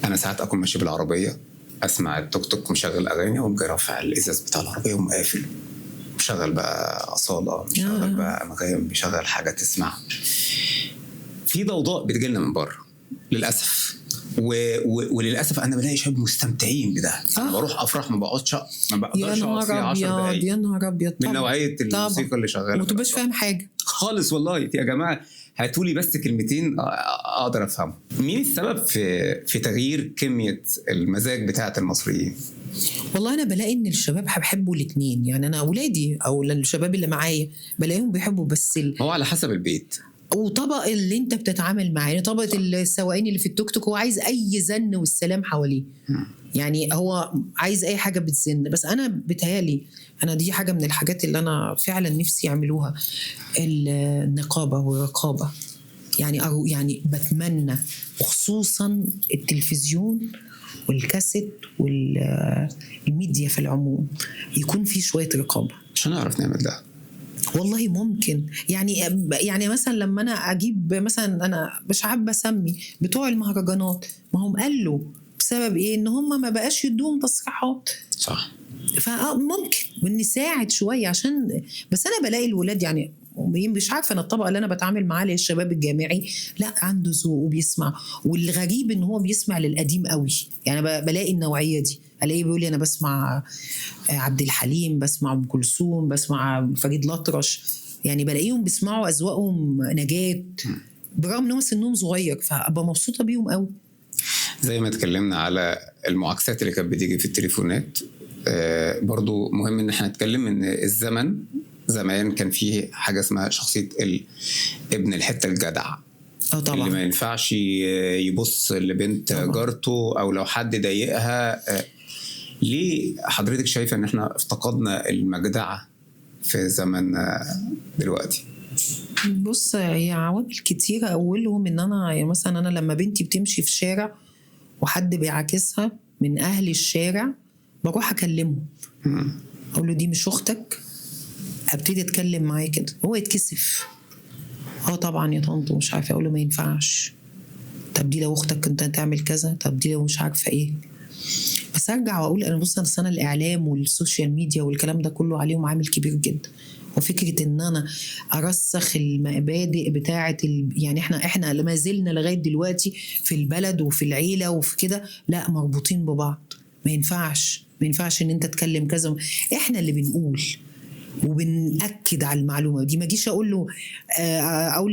انا ساعات اكون ماشي بالعربيه، اسمع التوك توك مشغل اغاني، اقوم جاي رافع الازاز بتاع العربيه ومقافل، مشغل بقى اصاله، مشغل بقى انغام، مشغل حاجه تسمع. في ضوضاء بتجيلنا من بره للاسف. وللاسف انا بلاقي شباب مستمتعين بده. انا بروح افراح ما بقعدش، ما بقدرش اقعد فيها 10 دقايق. يا نهار ابيض من نوعيه الموسيقى اللي شغاله، وما تبقاش فاهم حاجه خالص. والله يا جماعه هاتولي بس كلمتين اقدر افهمه. مين السبب في تغيير كميه المزاج بتاعه المصريين؟ والله انا بلاقي ان الشباب بيحبوا الاثنين، يعني انا اولادي او الشباب اللي معايا بلاقيهم بيحبوا، بس هو على حسب البيت وطبق اللي انت بتتعامل معاه. يعني طبقه السواقين اللي في التوك توك هو عايز اي زن والسلام حواليه، يعني هو عايز اي حاجه بتزن. بس انا بتهيالي انا دي حاجه من الحاجات اللي انا فعلا نفسي يعملوها، النقابه والرقابه. يعني بتمنى، وخصوصا التلفزيون والكاسيت والميديا في العموم يكون في شويه رقابه عشان نعرف نعمل ده. والله ممكن يعني مثلا لما انا اجيب مثلا، انا مش حابه اسمي بتوع المهرجانات، ما هم قالوا بسبب ايه؟ ان هم ما بقاش يدوهم تصريحات، صح. فممكن نساعد شويه عشان. بس انا بلاقي الولاد يعني مش عارفه، انا الطبقه اللي انا بتعامل معاه الشباب الجامعي لا عنده ذوق وبيسمع، والغريب ان هو بيسمع للقديم قوي. يعني بلاقي النوعيه دي، الاقيه بيقول لي انا بسمع عبد الحليم، بسمع ام كلثوم، بسمع فريد الأطرش، يعني بلاقيهم بيسمعوا اذواقهم نجاة برغم انهم سنهم صغير، فابقى مبسوطه بيهم قوي. زي ما اتكلمنا على المعاكسات اللي كانت بتيجي في التليفونات، برضو مهم ان احنا نتكلم ان الزمن زمان كان فيه حاجه اسمها شخصيه ابن الحته الجدع، طبعا اللي ما ينفعش يبص لبنت طبعا. جارته او لو حد ضايقها. ليه حضرتك شايفه ان احنا افتقدنا المجدعه في زمن دلوقتي؟ بص، هي عوامل كتيرة، أولهم إن أنا يعني مثلا أنا لما بنتي بتمشي في شارع وحد بيعاكسها من أهل الشارع، بروح أكلمه، أقول له دي مش أختك، أبتدي أتكلم معاه كده، هو يتكسف. طبعا يا طنط مش عارفة، أقول له ما ينفعش، طب دي لو أختك كنت هتعمل كذا، طب دي لو مش عارفة إيه. بس أرجع وأقول أنا بص، أنا الإعلام والسوشيال ميديا والكلام ده كله عليهم عامل كبير جدا، وفكرة ان انا ارسخ المبادئ بتاعة يعني احنا ما زلنا لغاية دلوقتي في البلد وفي العيلة وفي كده لا مربوطين ببعض. ما ينفعش ان انت تتكلم كذا، احنا اللي بنقول وبنأكد على المعلومة دي. ما جيش اقول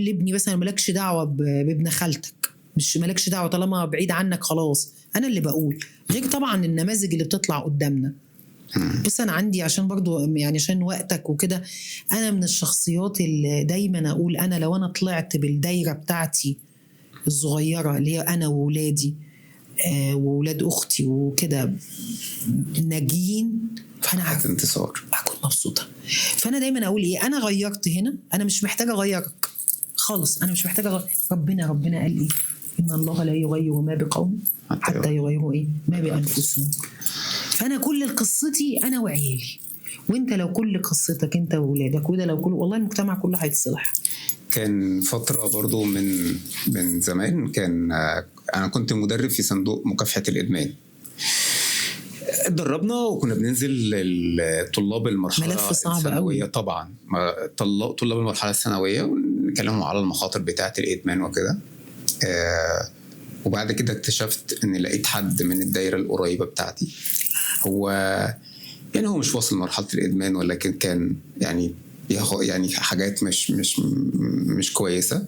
لابني مثلا مالكش دعوة بابن خالتك، مش مالكش دعوة طالما بعيد عنك خلاص. انا اللي بقول، غير طبعا النماذج اللي بتطلع قدامنا. بس أنا عندي عشان برضو يعني عشان وقتك وكده، أنا من الشخصيات اللي دايما أقول أنا لو أنا طلعت بالدايرة بتاعتي الصغيرة اللي هي أنا وولادي وولاد أختي وكده ناجين، فأنا انتصار هكون مبسوطة. فأنا دايما أقول إيه، أنا غيرت هنا، أنا مش محتاجة أغيرك خالص، أنا مش محتاجة ربنا قال إيه؟ إن الله لا يغير ما بقوم حتى يغيروا إيه؟ ما بأنفسهم. فأنا كل قصتي أنا وعيالي، وانت لو كل قصتك انت وولادك، وده لو كل، والله المجتمع كله هيتصلح. كان فترة برضو من زمان، كان أنا كنت مدرب في صندوق مكافحة الإدمان. اتدربنا وكنا بننزل لطلاب المرحلة الثانوية، طبعا طلاب المرحلة الثانوية، ونكلمهم على المخاطر بتاعة الإدمان وكده. وبعد كده اكتشفت ان لقيت حد من الدايرة القريبة بتاعتي، هو يعني هو مش واصل لمرحلة الإدمان، ولكن كان يعني حاجات مش كويسة.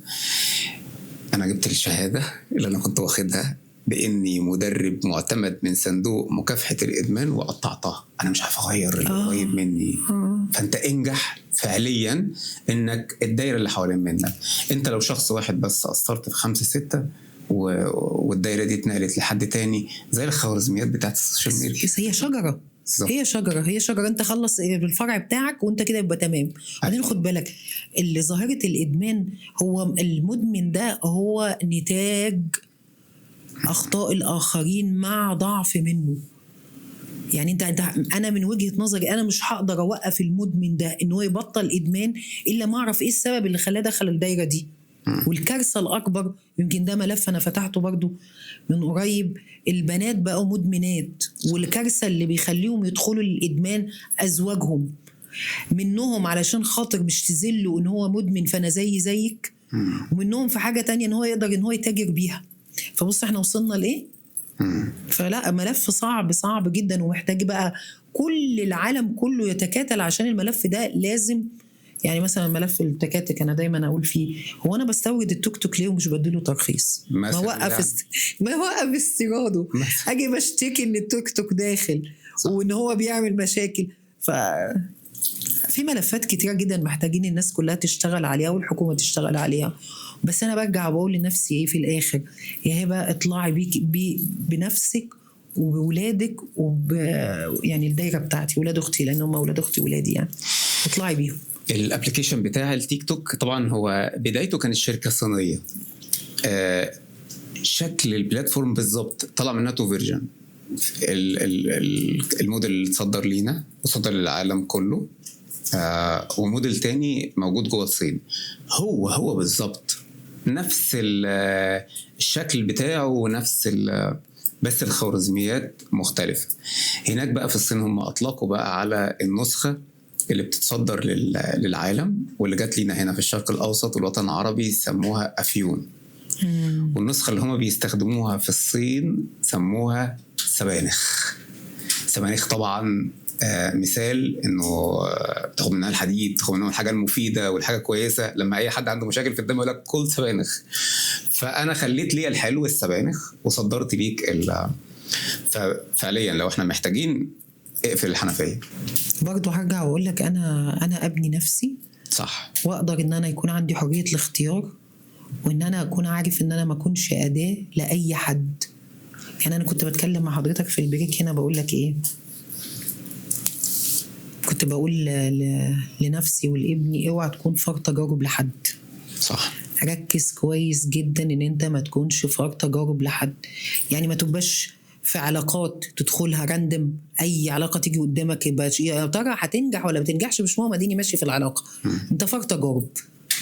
أنا جبت الشهادة اللي أنا كنت واخدها بإني مدرب معتمد من صندوق مكافحة الإدمان وقطعتها. أنا مش عارف أغير اللي قريب مني. فأنت انجح فعليا إنك الدايرة اللي حوالين منك، أنت لو شخص واحد بس أثرت في 5-6 والدايرة دي اتنقلت لحد تاني، زي الخوارزميات بتاعت السوشيال ميديا. هي شجرة بالظبط. هي شجره، انت خلص بالفرع بتاعك وانت كده يبقى تمام. بعدين خد بالك، اللي ظاهره الادمان، هو المدمن ده هو نتاج اخطاء الاخرين مع ضعف منه. يعني انت انا من وجهه نظري انا مش هقدر اوقف المدمن ده ان هو يبطل ادمان الا ما اعرف ايه السبب اللي خلاه دخل الدايره دي. والكارثه الاكبر، يمكن ده ملف انا فتحته برضو من قريب، البنات بقوا مدمنات، والكارثه اللي بيخليهم يدخلوا الادمان ازواجهم منهم، علشان خاطر مش تزلوا ان هو مدمن فانا زيك، ومنهم في حاجه تانية ان هو يقدر ان هو يتاجر بيها. فبص احنا وصلنا لايه. فلا، ملف صعب جدا، ومحتاج بقى كل العالم كله يتكاتل عشان الملف ده لازم. يعني مثلا ملف التكاتك انا دايما اقول فيه، هو انا بستورد التوك توك ليه ومش بديله ترخيص؟ ما وقف استيراده. اجي بشتكي ان التوك توك داخل وان هو بيعمل مشاكل. في ملفات كتيرة جدا محتاجين الناس كلها تشتغل عليها والحكومة تشتغل عليها. بس أنا برجع بقول لنفسي إيه في الآخر، يا هبة اطلعي بنفسك وبولادك يعني الدايرة بتاعتي، ولاد أختي لأن هم ولاد أختي ولادي، يعني اطلعي بيهم. الابليكيشن بتاع التيك توك طبعا هو بدايته كانت شركة صينية. شكل البلاتفورم بالظبط طلع منها 2 فيرجن. الموديل اللي اتصدر لينا وصدر للعالم كله، وموديل تاني موجود جوه الصين. هو بالظبط نفس الشكل بتاعه ونفس بس الخوارزميات مختلفة. هناك بقى في الصين هم أطلقوا بقى على النسخة اللي بتتصدر للعالم واللي جات لينا هنا في الشرق الأوسط والوطن العربي سموها أفيون. والنسخة اللي هم بيستخدموها في الصين سموها سبانخ طبعا. مثال انه بتاخد منها الحديد، بتاخد منها الحاجه المفيده والحاجه كويسه. لما اي حد عنده مشاكل في الدم يقول لك كل سبانخ. فانا خليت لي الحلو السبانخ وصدرت ليك ففعليا لو احنا محتاجين اقفل الحنفيه. برضو هرجع واقول لك انا ابني نفسي صح، واقدر ان انا يكون عندي حريه الاختيار، وان انا اكون عارف ان انا ما اكونش اداه لاي حد. يعني انا كنت بتكلم مع حضرتك في البريك هنا بقول لك ايه، كنت بقول لنفسي ولابني اوعى تكون فار تجارب لحد. صح، ركز كويس جدا ان انت ما تكونش فار تجارب لحد. يعني ما تبقاش في علاقات تدخلها راندم، اي علاقه تيجي قدامك يبقى يا ترى هتنجح ولا ما تنجحش، مش مهم، اديني ماشي في العلاقه. انت فار تجارب،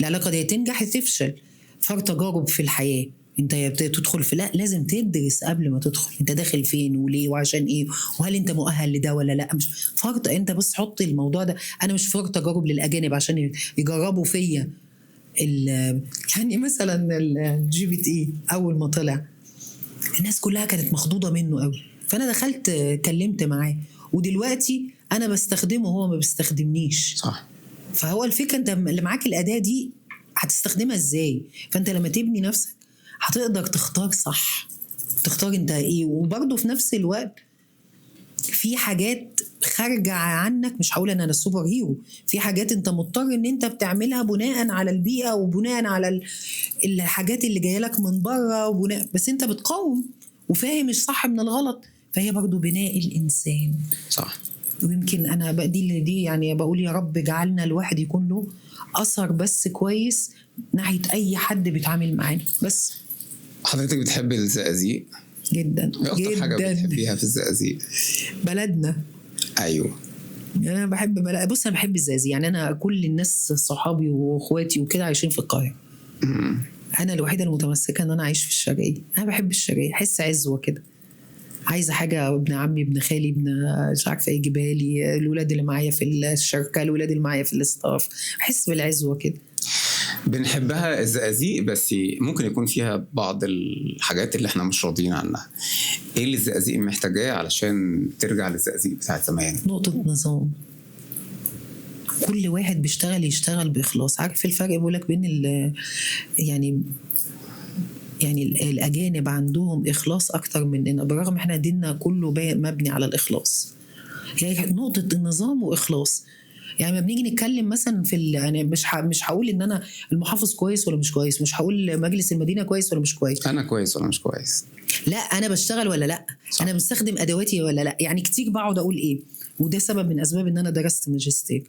العلاقه دي تنجح تفشل. فار تجارب في الحياه، انت تدخل في، لا لازم تدرس قبل ما تدخل، انت داخل فين وليه وعشان ايه، وهل انت مؤهل لده ولا لا. مش فرط انت بس حط الموضوع ده. انا مش فار تجارب للاجانب عشان يجربوا فيا. يعني مثلا الجي بي تي اول ما طلع الناس كلها كانت مخضوضه منه قوي، فانا دخلت كلمت معاه، ودلوقتي انا بستخدمه وهو ما بيستخدمنيش. صح. فهو الفكره انت اللي معاك الاداه دي هتستخدمها ازاي. فانت لما تبني نفسك هتقدر تختار صح، تختار انت ايه. وبرضه في نفس الوقت في حاجات خارجة عنك، مش هقول ان انا السوبر هيرو، في حاجات انت مضطر ان انت بتعملها بناء على البيئة وبناء على الحاجات اللي جاية لك من بره، بس انت بتقاوم وفاهم الصح من الغلط. فهي برضو بناء الانسان. صح. ويمكن انا دي يعني بقول يا رب جعلنا الواحد يكون له اثر بس كويس ناحية اي حد بيتعامل معانا. بس حضرتك بتحب الزقازيق جدا اكتر حاجه بتحبيها في الزقازيق؟ بلدنا. ايوه، انا بحب بص انا بحب الزقازيق. يعني انا كل الناس صحابي واخواتي وكده عايشين في القاهره. انا الوحيده المتمسكه ان انا عايش في الشرقيه. انا بحب الشرقيه، احس عزوه كده. عايزه حاجه ابن عمي ابن خالي ابن مش عارفه ايه يجيبها لي، الولاد اللي معايا في الشركه، الولاد اللي معايا في الاستاف، احس بالعزوه كده. بنحبها الزقازيق، بس ممكن يكون فيها بعض الحاجات اللي احنا مش راضيين عنها. ايه اللي الزقازيق محتاجاه علشان ترجع للزقازيق بتاعت زمان؟ نقطة نظام. كل واحد يشتغل بإخلاص. عارف الفرق بقولك بين يعني الأجانب عندهم إخلاص أكتر مننا، بالرغم إحنا ديننا كله مبني على الإخلاص. يعني نقطة النظام وإخلاص. يعني ما بنيجي نتكلم مثلا يعني مش هقول ان انا المحافظ كويس ولا مش كويس، مش هقول مجلس المدينه كويس ولا مش كويس، انا كويس ولا مش كويس. لا انا بشتغل ولا لا، صح. انا بستخدم ادواتي ولا لا. يعني كتير بقعد اقول ايه، وده سبب من اسباب ان انا درست ماجستير.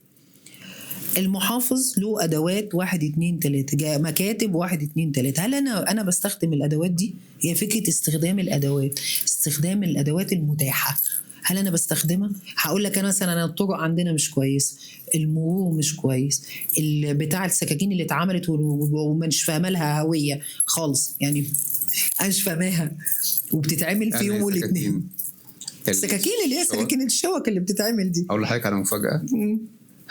المحافظ له ادوات 1 2 3، مكاتب 1 2 3. هل انا بستخدم الادوات دي؟ هي فكره استخدام الادوات، استخدام الادوات المتاحه. هل انا بستخدمها؟ هقول لك انا مثلا، انا الطرق عندنا مش كويس، المرور مش كويس، بتاع السكاكين اللي اتعملت ومش فاهمه لها هويه خالص، يعني انا مش فاهماها، وبتتعمل في يوم والاثنين. السكاكين اللي هي سكاكين الشوك اللي بتتعمل دي. اقول لحضرتك على مفاجاه،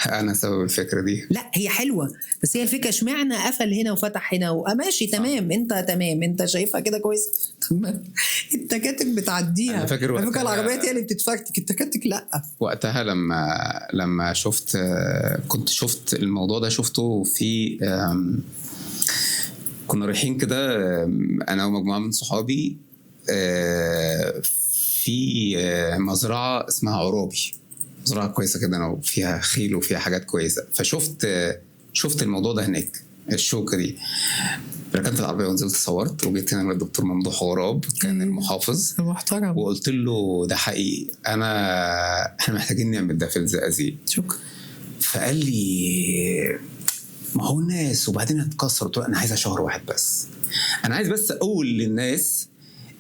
انا سبب الفكره دي. لا هي حلوه، بس هي الفكره اشمعنى قفل هنا وفتح هنا وماشي تمام، انت تمام، انت شايفها كده كويس تمام. التكاتك بتعديها، أنا فاكر وقتها العربيات هي اللي بتتفكك، التكاتك لا. وقتها لما كنت شفت الموضوع ده، شفته في كنا رايحين كده انا ومجموعه من صحابي في مزرعه اسمها عرابي، مزرعه كويسه كده وفيها خيل وفيها حاجات كويسه. شفت الموضوع ده هناك، الشوكه دي. ركنت العربيه ونزلت صورت، وجيت هنا للدكتور ممدوح غراب كان المحافظ محترم، وقلت له ده حقيقي احنا محتاجين نعمل ده في الزقازيق. شكرا. فقال لي ما هو الناس وبعدين هتكسر. قلت له انا عايزها شهر واحد بس، انا عايز بس اقول للناس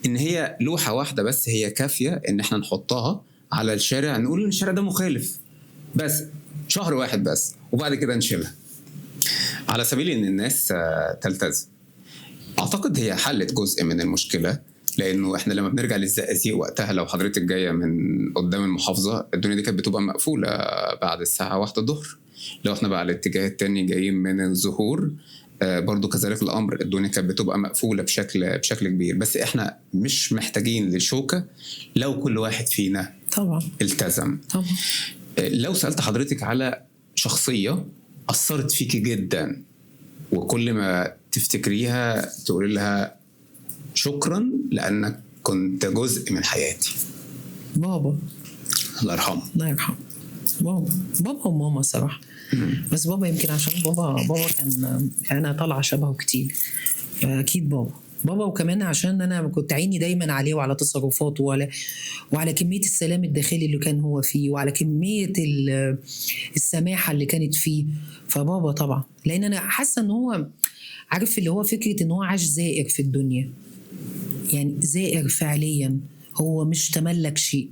ان هي لوحه واحده بس هي كافيه ان احنا نحطها على الشارع، نقول ان الشارع ده مخالف، بس شهر واحد بس، وبعد كده نشيلها على سبيل ان الناس تلتزم. اعتقد هي حلت جزء من المشكله، لانه احنا لما بنرجع للزقازيق وقتها، لو حضرتك جايه من قدام المحافظه، الدنيا دي كانت بتبقى مقفوله بعد الساعه 1 الظهر. لو احنا بقى على الاتجاه التاني جايين من الظهور، برضو كذلك الامر، الدنيا كانت بتبقى مقفوله بشكل كبير. بس احنا مش محتاجين لشوكه لو كل واحد فينا طبعا التزم. طبعا. لو سالت حضرتك على شخصيه اثرت فيكي جدا وكل ما تفتكريها تقول لها شكرا لانك كنت جزء من حياتي. بابا الله يرحمه. الله يرحمه. بابا وماما صراحه. بس بابا يمكن عشان بابا كان انا طالعه شبهه كتير، فاكيد بابا وكمان عشان انا كنت عيني دايما عليه وعلى تصرفاته وعلى كميه السلام الداخلي اللي كان هو فيه، وعلى كميه السماحه اللي كانت فيه. فبابا طبعا، لان انا حاسه ان هو عارف اللي هو فكره ان هو عاش زائر في الدنيا، يعني زائر فعليا، هو مش تملك شيء.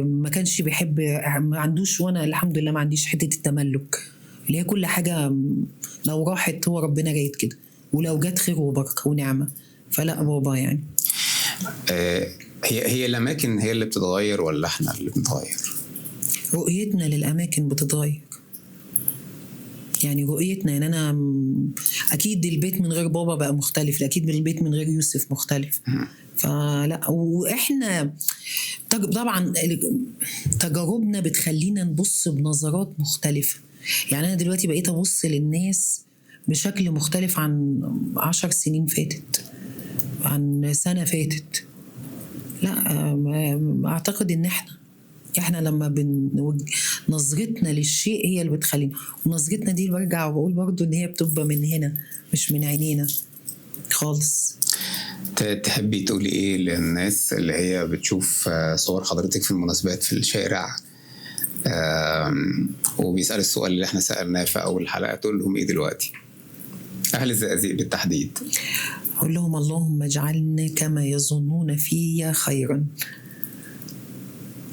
ما كانش بيحب، ما عندوش، وانا الحمد لله ما عنديش حته التملك اللي هي كل حاجه لو راحت هو ربنا جايد كده، ولو جت خير وبركه ونعمه. فلا بابا يعني. هي الاماكن هي اللي بتتغير ولا احنا اللي بنتغير؟ رؤيتنا للاماكن بتتغير، يعني رؤيتنا. يعني انا اكيد البيت من غير بابا بقى مختلف، اكيد البيت من غير يوسف مختلف. فلا، واحنا طبعا تجاربنا بتخلينا نبص بنظرات مختلفة. يعني انا دلوقتي بقيت ابص للناس بشكل مختلف عن 10 سنين فاتت، عن سنة فاتت. لا اعتقد ان احنا لما نظرتنا للشيء هي اللي بتخلينا، ونظرتنا دي برجع وبقول برضو ان هي بتبقى من هنا مش من عينينا خالص. تحبي تقولي ايه للناس اللي هي بتشوف صور حضرتك في المناسبات في الشارع وبيسأل السؤال اللي احنا سألناه في اول حلقة، تقول لهم ايه دلوقتي؟ اهل الزقازيق بالتحديد. اقول لهم اللهم اجعلنا كما يظنون في خيرا.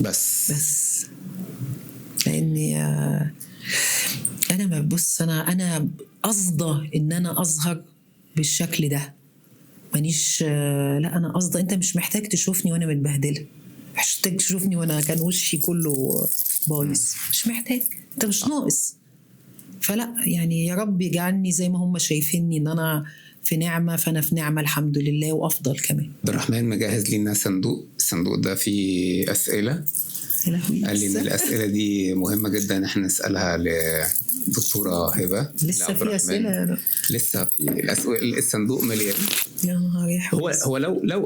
بس لاني انا ما ببص، انا قصده ان انا اظهر بالشكل ده، مانيش لا، انا قصده انت مش محتاج تشوفني وانا متبهدله، مش محتاج تشوفني وانا كان وشي كله بايظ، مش محتاج، انت مش ناقص. فلا يعني يا رب يجعلني زي ما هم شايفيني ان انا في نعمه، فانا في نعمه الحمد لله، وافضل كمان. عبد الرحمن مجهز لنا صندوق، الصندوق ده فيه اسئله، قال لي ان الاسئله دي مهمه جدا احنا نسالها لدكتوره هبه. لسه في اسئله؟ لسه في الصندوق مليان. يا نهار يا هو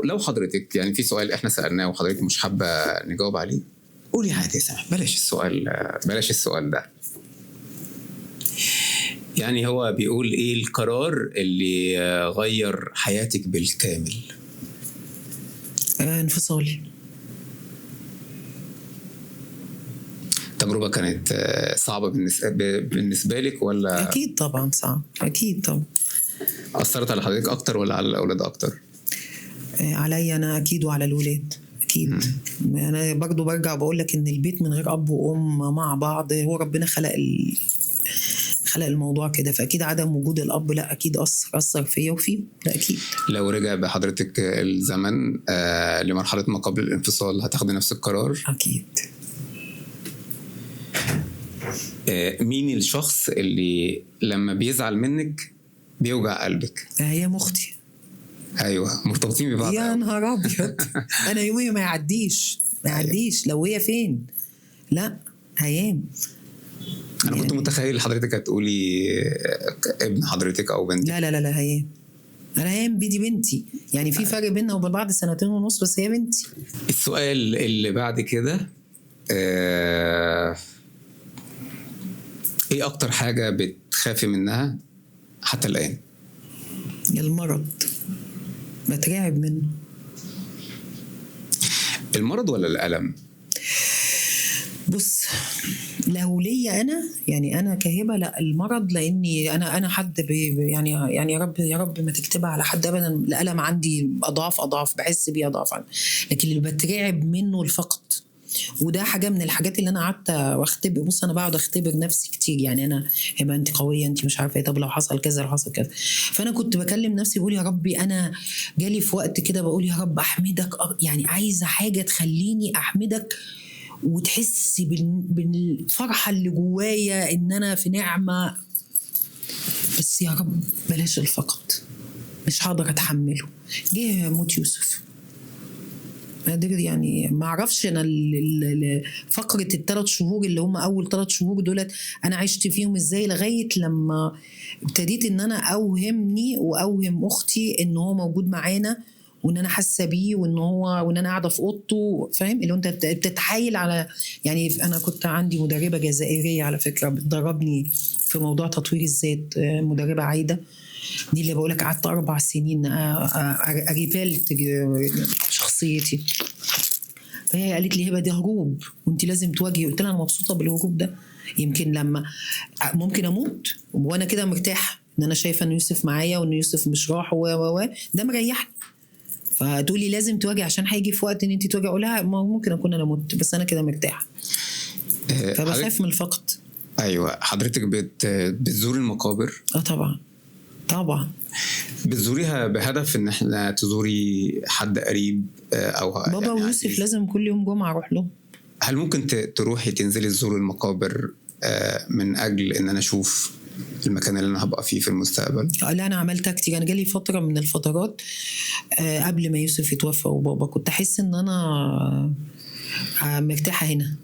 لو حضرتك يعني في سؤال احنا سالناه وحضرتك مش حابه نجاوب عليه، قولي عادي، سامح، بلاش السؤال ده. يعني هو بيقول ايه القرار اللي غير حياتك بالكامل؟ انفصالي. التجربة كانت صعبة بالنسبة لك ولا؟ اكيد طبعا صعب، اكيد طبعا. أثرت على حضرتك أكتر ولا على الأولاد أكتر؟ عليا انا اكيد وعلى الولاد اكيد. انا برضو برجع بقول لك ان البيت من غير اب وام مع بعض، هو ربنا خلق الموضوع كده، فاكيد عدم وجود الاب لا اكيد اثر فيا وفيه، لا اكيد. لو رجع بحضرتك الزمن لمرحله ما قبل الانفصال هتاخدي نفس القرار؟ اكيد. مين الشخص اللي لما بيزعل منك بيوجع قلبك؟ هي اختي. ايوه مرتبطين ببعض. يا نهار ابيض. انا يومي ما يعديش لو هي فين. لا هيام. انا كنت متخيل حضرتك هتقولي ابن حضرتك او بنتك. لا لا لا لا هيام. انا هيام دي بنتي، يعني في فرق بيننا وبين بعض 2.5 سنين بس هي بنتي. السؤال اللي بعد كده ايه اكتر حاجة بتخافي منها حتى الان؟ المرض، بترعب منه. المرض ولا الألم؟ بص لو ليا انا يعني انا كهبه، لا المرض، لاني انا حد يعني يا رب ما تكتبها على حد ابدا. الالم عندي اضعاف بحس بيه اضعاف عنه. لكن اللي بترعب منه الفقد، وده حاجه من الحاجات اللي انا قعدت واختبر. بص انا بقعد اختبر نفسي كتير، يعني انا هبقى انت قويه، انت مش عارفه ايه، طب لو حصل كذا لو حصل كذا. فانا كنت بكلم نفسي بقول يا ربي، انا جالي في وقت كده بقول يا رب احمدك، يعني عايزه حاجه تخليني احمدك وتحس بالفرحه اللي جوايا ان انا في نعمه، بس يا رب بلاش الفقد، مش هقدر اتحمله. جه موت يوسف، يعني ما اعرفش انا فقره ال3 شهور اللي هم اول 3 شهور دولت انا عشت فيهم ازاي، لغايه لما ابتديت ان انا اوهمني واوهم اختي ان هو موجود معانا، وان انا حاسه بيه، وان انا قاعده في اوضته، فاهم؟ اللي انت بتتحايل على، يعني انا كنت عندي مدربه جزائريه على فكره بتدربني في موضوع تطوير الذات، مدربه عايده دي اللي بقولك قعدت 4 سنين اريبلت شخصيتي. فهي قالت لي هبه دي هروب وانت لازم تواجهي. قلت لها انا مبسوطه بالهروب ده، يمكن لما ممكن اموت وانا كده مرتاحه ان انا شايفه ان يوسف معايا وان يوسف مش راح ده مريحني. فتقولي لازم تواجهي عشان هيجي في وقت ان انت تواجهي، اقولها ممكن اكون انا مت بس انا كده مرتاحه. فبخاف من الفقد. ايوه حضرتك بتزور المقابر؟ طبعا بتزوريها بهدف ان احنا تزوري حد قريب او بابا يعني ويوسف لازم كل يوم جمعه اروح له. هل ممكن تروحي تنزلي تزوري المقابر من اجل ان انا اشوف المكان اللي انا هبقى فيه في المستقبل؟ لا انا عملتها كتير. انا جالي فتره من الفترات قبل ما يوسف يتوفى وبابا كنت احس ان انا مرتاحه هنا،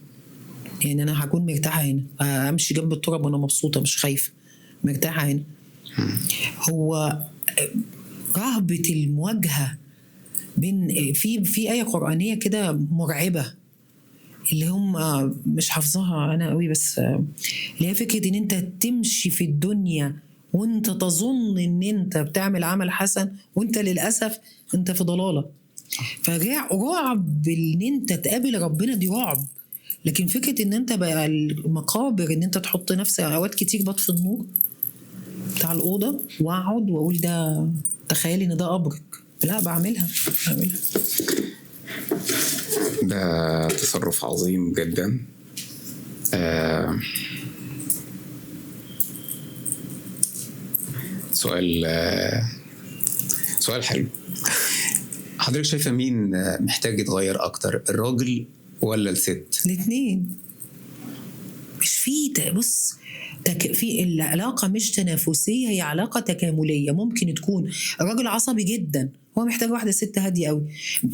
يعني انا هكون مرتاحه هنا، امشي جنب التراب وانا مبسوطه مش خايفه، مرتاحه هنا. هو رهبه المواجهه بين في آية قرآنية كده مرعبة اللي هم مش حافظاها أنا قوي، بس اللي هي فكرة إن أنت تمشي في الدنيا وأنت تظن إن أنت بتعمل عمل حسن وأنت للأسف أنت في ضلالة. فرعب إن أنت تقابل ربنا دي رعب. لكن فكرة إن أنت بقى المقابر إن أنت تحط نفسك، أوقات كتير بطفي النور بتاع الأوضة وأقعد وأقول ده تخيلي إن ده قبرك، لا بعملها. ده تصرف عظيم جدا. سؤال حلو. حضرتك شايفة مين محتاج يتغير أكتر، الراجل ولا الست؟ الاثنين. مش بص في العلاقة مش تنافسية، هي علاقة تكاملية. ممكن تكون الراجل عصبي جدا، هو محتاج واحدة ست هادية قوي.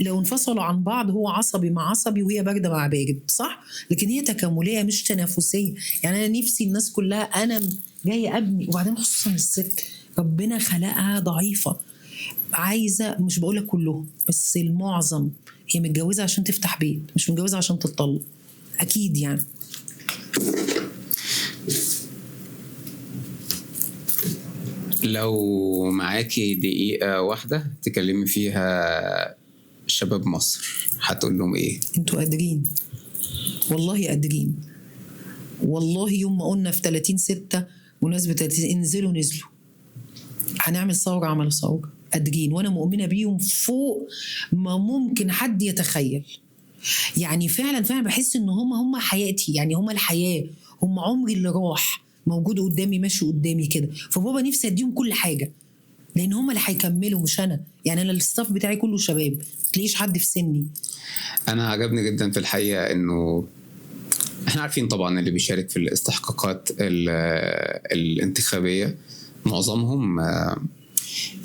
لو انفصلوا عن بعض هو عصبي مع عصبي وهي باردة مع بارد، صح؟ لكن هي تكاملية مش تنافسية. يعني أنا نفسي الناس كلها، أنا جاي أبني، وبعدين خصوصا الست ربنا خلقها ضعيفة، عايزة، مش بقولك كلهم بس المعظم، هي متجوزة عشان تفتح بيت، مش متجوزة عشان تتطلق أكيد. يعني لو معاكي دقيقة واحدة تكلمي فيها شباب مصر هتقول لهم ايه؟ انتوا قادرين، والله قادرين، والله يوم ما قلنا في 30/6 مناسبة 30 انزلوا نزلوا، هنعمل ثورة عملوا ثورة، قادرين، وانا مؤمنة بيهم فوق ما ممكن حد يتخيل. يعني فعلا فعلا بحس ان هم حياتي، يعني هم الحياة، هم عمري اللي راح موجود قدامي ماشي قدامي كده. فبابا نفسي اديهم كل حاجة لان هم اللي هيكملوا مش انا. يعني انا الستاف بتاعي كله شباب، ما تلاقيش حد في سني. انا عجبني جدا في الحقيقه انه احنا عارفين طبعا اللي بيشارك في الاستحقاقات الانتخابيه معظمهم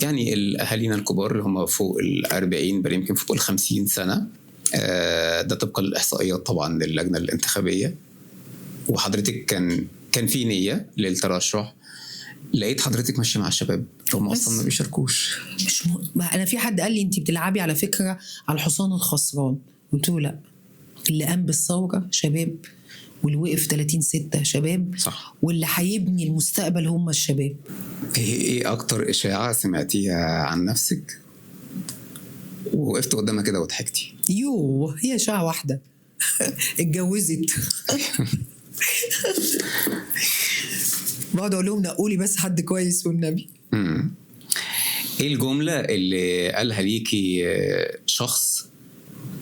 يعني الاهالينا الكبار اللي هم فوق 40 بل يمكن فوق 50 سنه. ده طبقا للاحصائيات طبعا للجنه الانتخابيه. وحضرتك كان في نيه للترشح، لقيت حضرتك ماشيه مع الشباب هم اصلا ما بيشاركوش. انا في حد قال لي انت بتلعبي على فكره على الحصان الخسران، قلت له لا، اللي قام بالثوره شباب، واللي وقف 30/6 شباب، صح. واللي هيبني المستقبل هم الشباب. ايه اكتر اشاعه سمعتيها عن نفسك ووقفت قدامها كده وضحكتي؟ هي اشاعه واحده اتجوزت. بقعد اقول لهم نقولي بس حد كويس والنبي. ايه الجمله اللي قالها ليكي شخص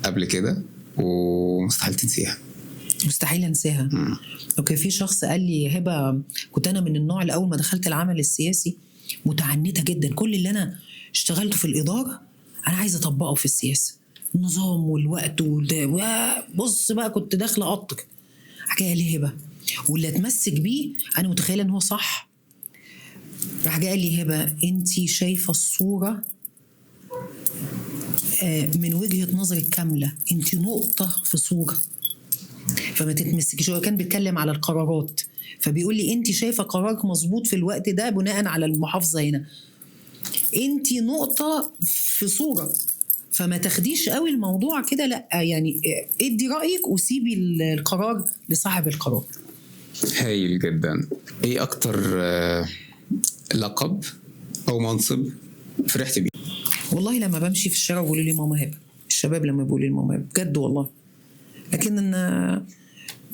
قبل كده ومستحيل تنسيها؟ مستحيل انساها. اوكي، في شخص قال لي هبه، كنت انا من النوع اللي اول ما دخلت العمل السياسي متعنته جدا، كل اللي انا اشتغلته في الاداره انا عايزه اطبقه في السياسه، النظام والوقت بص بقى كنت داخله قطر. حكايه لي هبه واللي اتمسك بيه انا متخيله ان هو صح. راح جاي قال لي هبه انت شايفه الصوره من وجهه نظرك كامله، انت نقطه في صوره، فما تتمسكيش. هو كان بيتكلم على القرارات، فبيقول لي انت شايفه قرارك مظبوط في الوقت ده بناء على المحافظه هنا، انت نقطه في صوره، فما تاخديش قوي الموضوع كده، لا يعني ادي رايك وسيبي القرار لصاحب القرار. هايل جدا. ايه اكتر لقب او منصب فرحت بيه؟ والله لما بمشي في الشارع بيقولوا لي ماما هبه، الشباب لما بيقولوا لي ماما هبه بجد والله. لكن أنا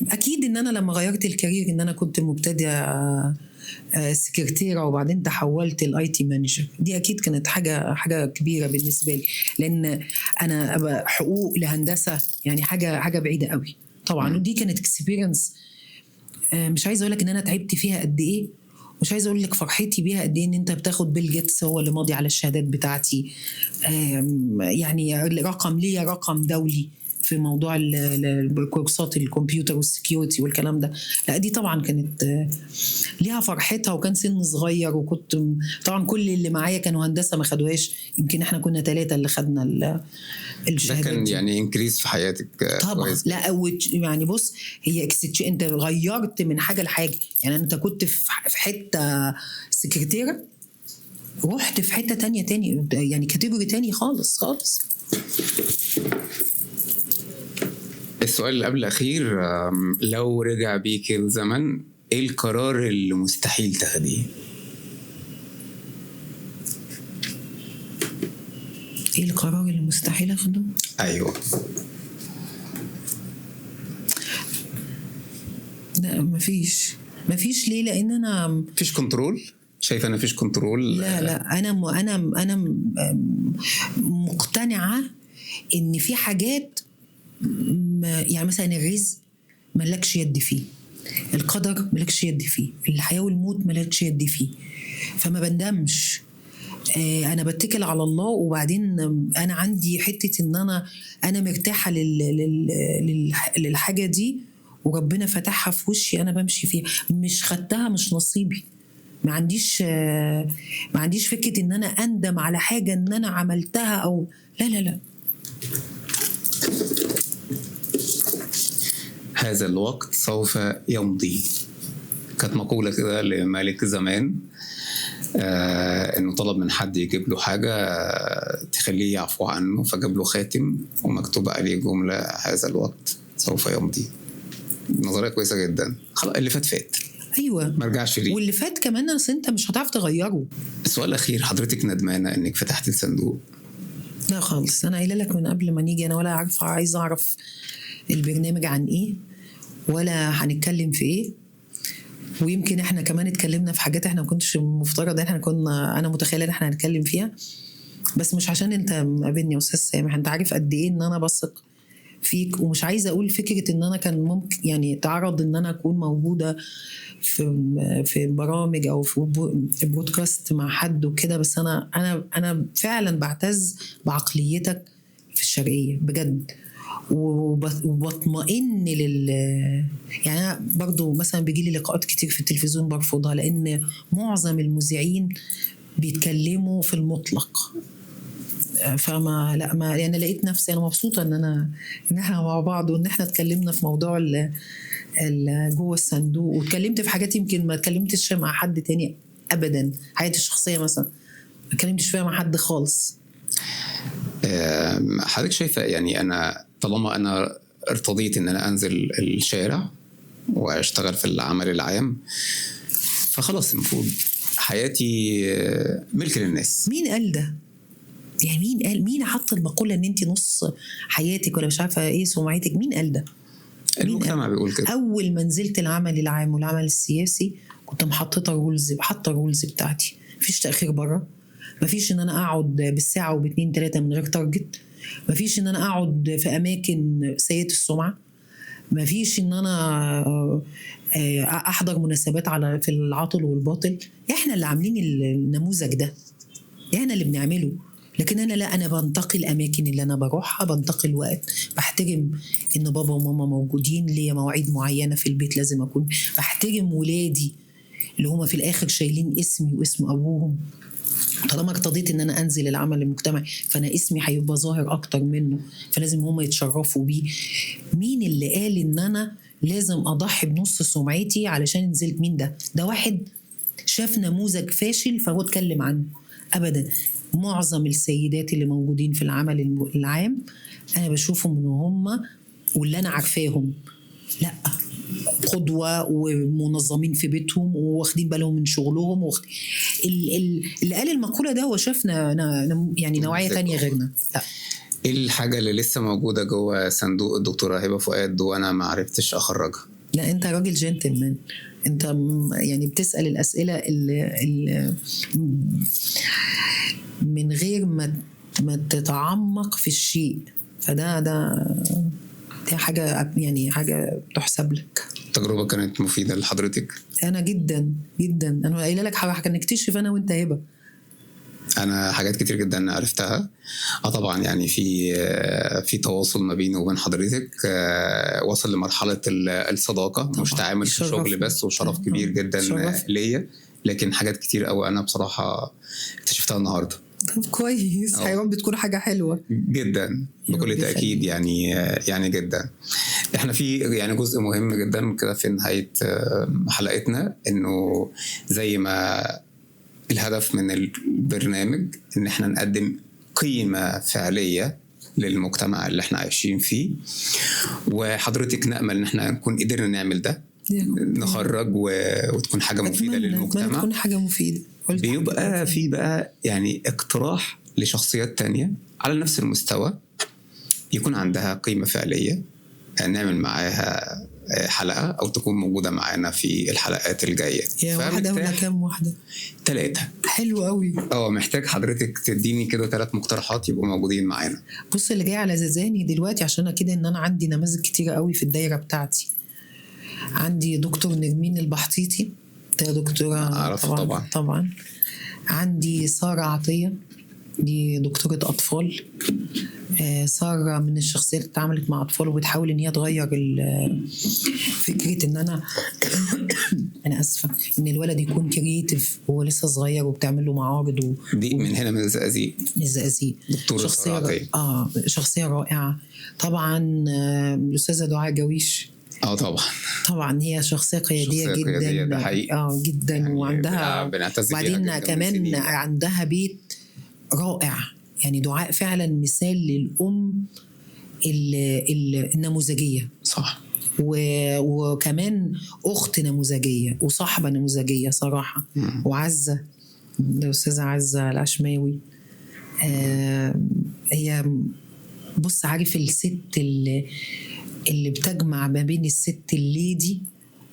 اكيد ان انا لما غيرت الكارير، ان انا كنت مبتدئه سكرتيره وبعدين تحولت الاي تي مانجر، دي اكيد كانت حاجه كبيره بالنسبه لي، لان انا حقوق لهندسه يعني حاجه بعيده قوي طبعا. ودي كانت اكسبيرينس مش عايزه اقول لك ان انا تعبت فيها قد ايه، مش عايزه اقول لك فرحتي بيها قد ايه، ان انت بتاخد بيل جيتس هو اللي ماضي على الشهادات بتاعتي، يعني رقم دولي في موضوع الكورسات الكمبيوتر والسكيورتي والكلام ده. لا دي طبعا كانت ليها فرحتها، وكان سن صغير، وكنت طبعا كل اللي معايا كانوا هندسه ما خدوهاش، يمكن احنا كنا 3 اللي خدنا الشهادات. ده كان دي يعني انكريز في حياتك طبعا. لا يعني بص، هي انت غيرت من حاجه لحاجه، يعني انت كنت في حته سكرتيره، رحت في حته تانية يعني كاتيجوري تاني خالص خالص. السؤال اللي قبل الأخير، لو رجع بيك الزمن ايه القرار اللي مستحيل تاخديه؟ ايه القرار اللي مستحيل اخده؟ ايوه. لا مفيش. ليه؟ لان انا مفيش كنترول. شايفه انا مفيش كنترول؟ لا انا مقتنعه ان في حاجات يعني مثلا الرزق ملكش يد فيه، القدر ملكش يد فيه، الحياة والموت ملكش يد فيه، فما بندمش. انا بتكل على الله، وبعدين انا عندي حتة ان انا مرتاحة للحاجة دي، وربنا فتحها في وشي انا بمشي فيها، مش خدتها مش نصيبي. ما عنديش فكرة ان انا اندم على حاجة ان انا عملتها او لا. هذا الوقت سوف يمضي، كانت مقولة كده لملك زمان، انه طلب من حد يجيب له حاجة تخليه يعفو عنه، فجاب له خاتم ومكتوب عليه جملة هذا الوقت سوف يمضي. نظرية كويسة جدا. خلاص اللي فات ايوه، ما رجعش ليه، واللي فات كمان اصل انت مش هتعرف تغيره. السؤال الاخير، حضرتك ندمانة انك فتحت الصندوق؟ لا خالص، انا قايله لك من قبل ما نيجي، انا ولا عايزه اعرف البرنامج عن ايه ولا هنتكلم في ايه. ويمكن احنا كمان اتكلمنا في حاجات احنا ما كنتش مفترض احنا كنا، انا متخيله ان احنا هنتكلم فيها، بس مش عشان انت مقابلني يا استاذ سامح. انت عارف قد ايه ان انا بثق فيك، ومش عايزه اقول فكره ان انا كان ممكن يعني تعرض ان انا اكون موجوده في برامج او في بودكاست مع حد وكده، بس انا فعلا بعتز بعقليتك في الشرقيه بجد. وبطمئن يعني انا برضو مثلا بيجي لي لقاءات كتير في التلفزيون برفضها، لان معظم المذيعين بيتكلموا في المطلق. فما لا ما يعني انا لقيت نفسي انا مبسوطه ان احنا مع بعض، وان احنا اتكلمنا في موضوع جوه الصندوق، واتكلمت في حاجات يمكن ما اتكلمتش مع حد تاني ابدا. حياتي الشخصيه مثلا ما اتكلمتش فيها مع حد خالص. حضرتك شايفه يعني انا طالما انا ارتضيت ان انا انزل الشارع واشتغل في العمل العام، فخلاص المفروض حياتي ملك للناس. مين قال ده؟ يعني مين قال؟ مين حط المقولة ان انت نص حياتك ولا مش عارفة ايه سمعتك؟ مين قال ده؟ المجتمع بيقول كده. اول ما نزلت العمل العام والعمل السياسي كنت محطة الرولز بتاعتي. مفيش تأخير بره، مفيش ان انا اقعد بالساعة وباتنين 3 من غير تارجت، مفيش ان انا اقعد في اماكن سيئة السمعة، مفيش ان انا احضر مناسبات في العاطل والباطل. احنا اللي عاملين النموذج ده، احنا اللي بنعمله. لكن انا بنتقي الاماكن اللي انا بروحها، بنتقي الوقت، بحترم ان بابا وماما موجودين، ليا مواعيد معينه في البيت لازم اكون، بحترم ولادي اللي هم في الاخر شايلين اسمي واسم ابوهم. طالما ارتضيت ان انا انزل العمل المجتمعي فانا اسمي هيبقى ظاهر اكتر منه، فلازم هم يتشرفوا بيه. مين اللي قال ان انا لازم اضحي بنص سمعتي علشان نزلت؟ مين ده؟ ده واحد شاف نموذج فاشل فهو اتكلم عنه. ابدا. معظم السيدات اللي موجودين في العمل العام انا بشوفهم ان هم واللي انا عارفاهم لا قدوة ومنظمين في بيتهم وواخدين بالهم من شغلهم اللي قال المقولة ده هو شافنا يعني نوعية تانية غيرنا. لا. ايه الحاجة اللي لسه موجودة جوه صندوق الدكتورة هبة فؤاد وانا ما عرفتش اخرجها؟ لا انت راجل جنتلمان، انت يعني بتسأل الأسئلة اللي من غير ما تتعمق في الشيء، دي حاجة يعني حاجة تحسب لك. التجربة كانت مفيدة لحضرتك؟ أنا جدا جدا. أنا قايله لك هنكتشف أنا وأنت هبة. أنا حاجات كتير جدا عرفتها. طبعا يعني في تواصل ما بيني وبين حضرتك وصل لمرحلة الصداقة، طبعا. مش تعامل في الشغل بس، وشرف كبير جدا ليا، لكن حاجات كتير قوي أنا بصراحة اكتشفتها النهاردة. طب كويس، حيوان بتكون حاجة حلوة جدا بكل تأكيد. يعني جدا احنا في يعني جزء مهم جدا كده في نهاية حلقتنا، انه زي ما الهدف من البرنامج ان احنا نقدم قيمة فعلية للمجتمع اللي احنا عايشين فيه، وحضرتك نأمل ان احنا نكون قدرنا نعمل ده، نخرج وتكون حاجة مفيدة للمجتمع، تكون حاجة مفيدة. بيبقى في بقى يعني اقتراح لشخصيات تانية على نفس المستوى يكون عندها قيمة فعلية، نعمل معاها حلقة أو تكون موجودة معانا في الحلقات الجاية. يا واحدة ولا كام واحدة؟ 3. حلو قوي. محتاج حضرتك تديني كده 3 مقترحات يبقوا موجودين معانا. بص اللي جاي على زازاني دلوقتي، عشان كده ان انا عندي نماذج كتيرة قوي في الدايرة بتاعتي. عندي دكتور نرمين البحطيطي، ده دكتورة أعرف طبعا. عندي سارة عطية، دي دكتورة أطفال. سارة من الشخصيات اللي اتعاملت مع أطفال وبتحاول إن هي تغير فكرة إن أنا أسفة إن الولد يكون كرييتيف وهو لسه صغير وبتعمل له معارض دي من هنا من الزقازيق. دكتورة شخصية شخصية رائعة طبعا. الأستاذة دعاء جويش طبعا هي شخصية قيادية جدا. ده حقيقي. جدا يعني، وعندها بعدين كمان عندها بيت رائع. يعني دعاء فعلا مثال للأم النموذجية، صح. وكمان أخت نموذجية وصاحبة نموذجية صراحة. وعزة، الأستاذة عزة العشماوي، هي بص، عارف الست اللي بتجمع ما بين الست الليدي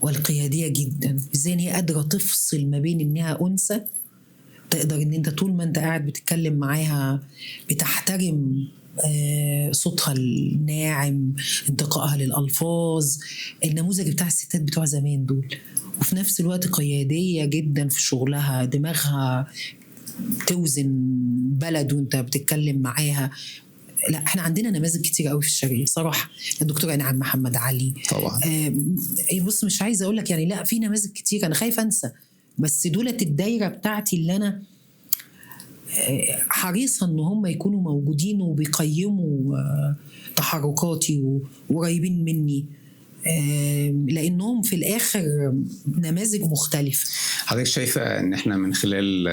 والقيادية جدا، ازاي ان هي قادرة تفصل ما بين انها انثى، تقدر ان انت طول ما انت قاعد بتتكلم معاها بتحترم صوتها الناعم، انتقائها للألفاظ، النموذج بتاع الستات بتوع زمان دول، وفي نفس الوقت قيادية جدا في شغلها، دماغها توزن بلد وانت بتتكلم معاها. لا احنا عندنا نماذج كتير قوي في الشرقية صراحة، الدكتورة انعام محمد علي طبعا. بص مش عايزة اقول لك يعني، لا في نماذج كتير، انا خايفة انسى، بس دولت الدايرة بتاعتي اللي انا حريصة ان هم يكونوا موجودين وبيقيموا تحركاتي وقريبين مني، لانهم في الاخر نماذج مختلفة. حضرتك شايفة ان احنا من خلال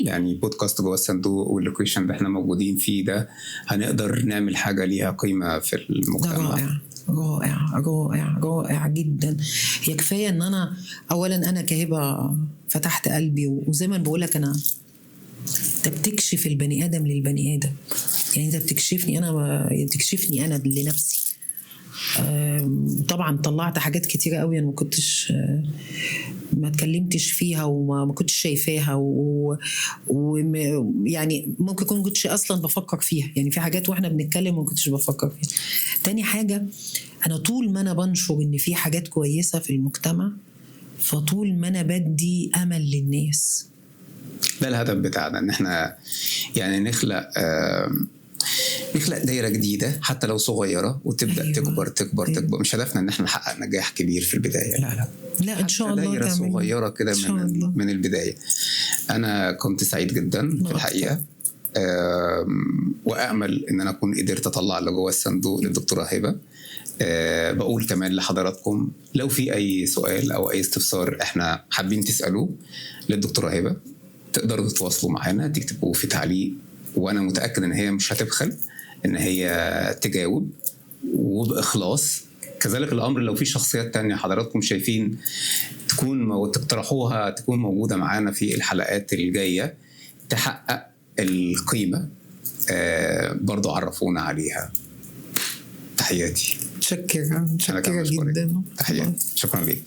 يعني بودكاست جوه الصندوق واللوكيشن اللي احنا موجودين فيه ده هنقدر نعمل حاجة ليها قيمة في المجتمع؟ ده رائع رائع رائع رائع جدا. هي كفاية ان انا اولا انا كهبة فتحت قلبي، وزي ما بقولك انا، انت بتكشف البني ادم للبني ادم، يعني انت بتكشفني انا لنفسي. طبعا طلعت حاجات كتيرة قوي انا ما كنتش ما اتكلمتش فيها وما كنتش شايفاها، يعني ممكن كنت كنتش اصلا بفكر فيها، يعني في حاجات واحنا بنتكلم ما كنتش بفكر فيها. تاني حاجة، انا طول ما انا بنشر ان في حاجات كويسة في المجتمع، فطول ما انا بدي امل للناس. ده الهدف بتاعنا، ان احنا يعني نخلق دايرة جديدة حتى لو صغيرة، وتبدأ أيوة. تكبر. مش هدفنا ان احنا نحقق نجاح كبير في البداية، لا ان شاء الله دايرة صغيرة كده من البداية. انا كنت سعيد جدا في الحقيقة، وأأمل ان انا اكون قدرت اطلع اللي جوه الصندوق للدكتورة هبة. بقول كمان لحضراتكم لو في اي سؤال او اي استفسار احنا حابين تسألوه للدكتورة هبة، تقدروا تتواصلوا معنا، تكتبوا في تعليق، وانا متاكد ان هي مش هتبخل ان هي تجاوب وباخلاص. كذلك الامر لو في شخصيات تانية حضراتكم شايفين تقترحوها تكون موجوده معانا في الحلقات الجايه تحقق القيمه، برضو عرفونا عليها. تحياتي. شكرا جدا. تحياتي. شكرا لك.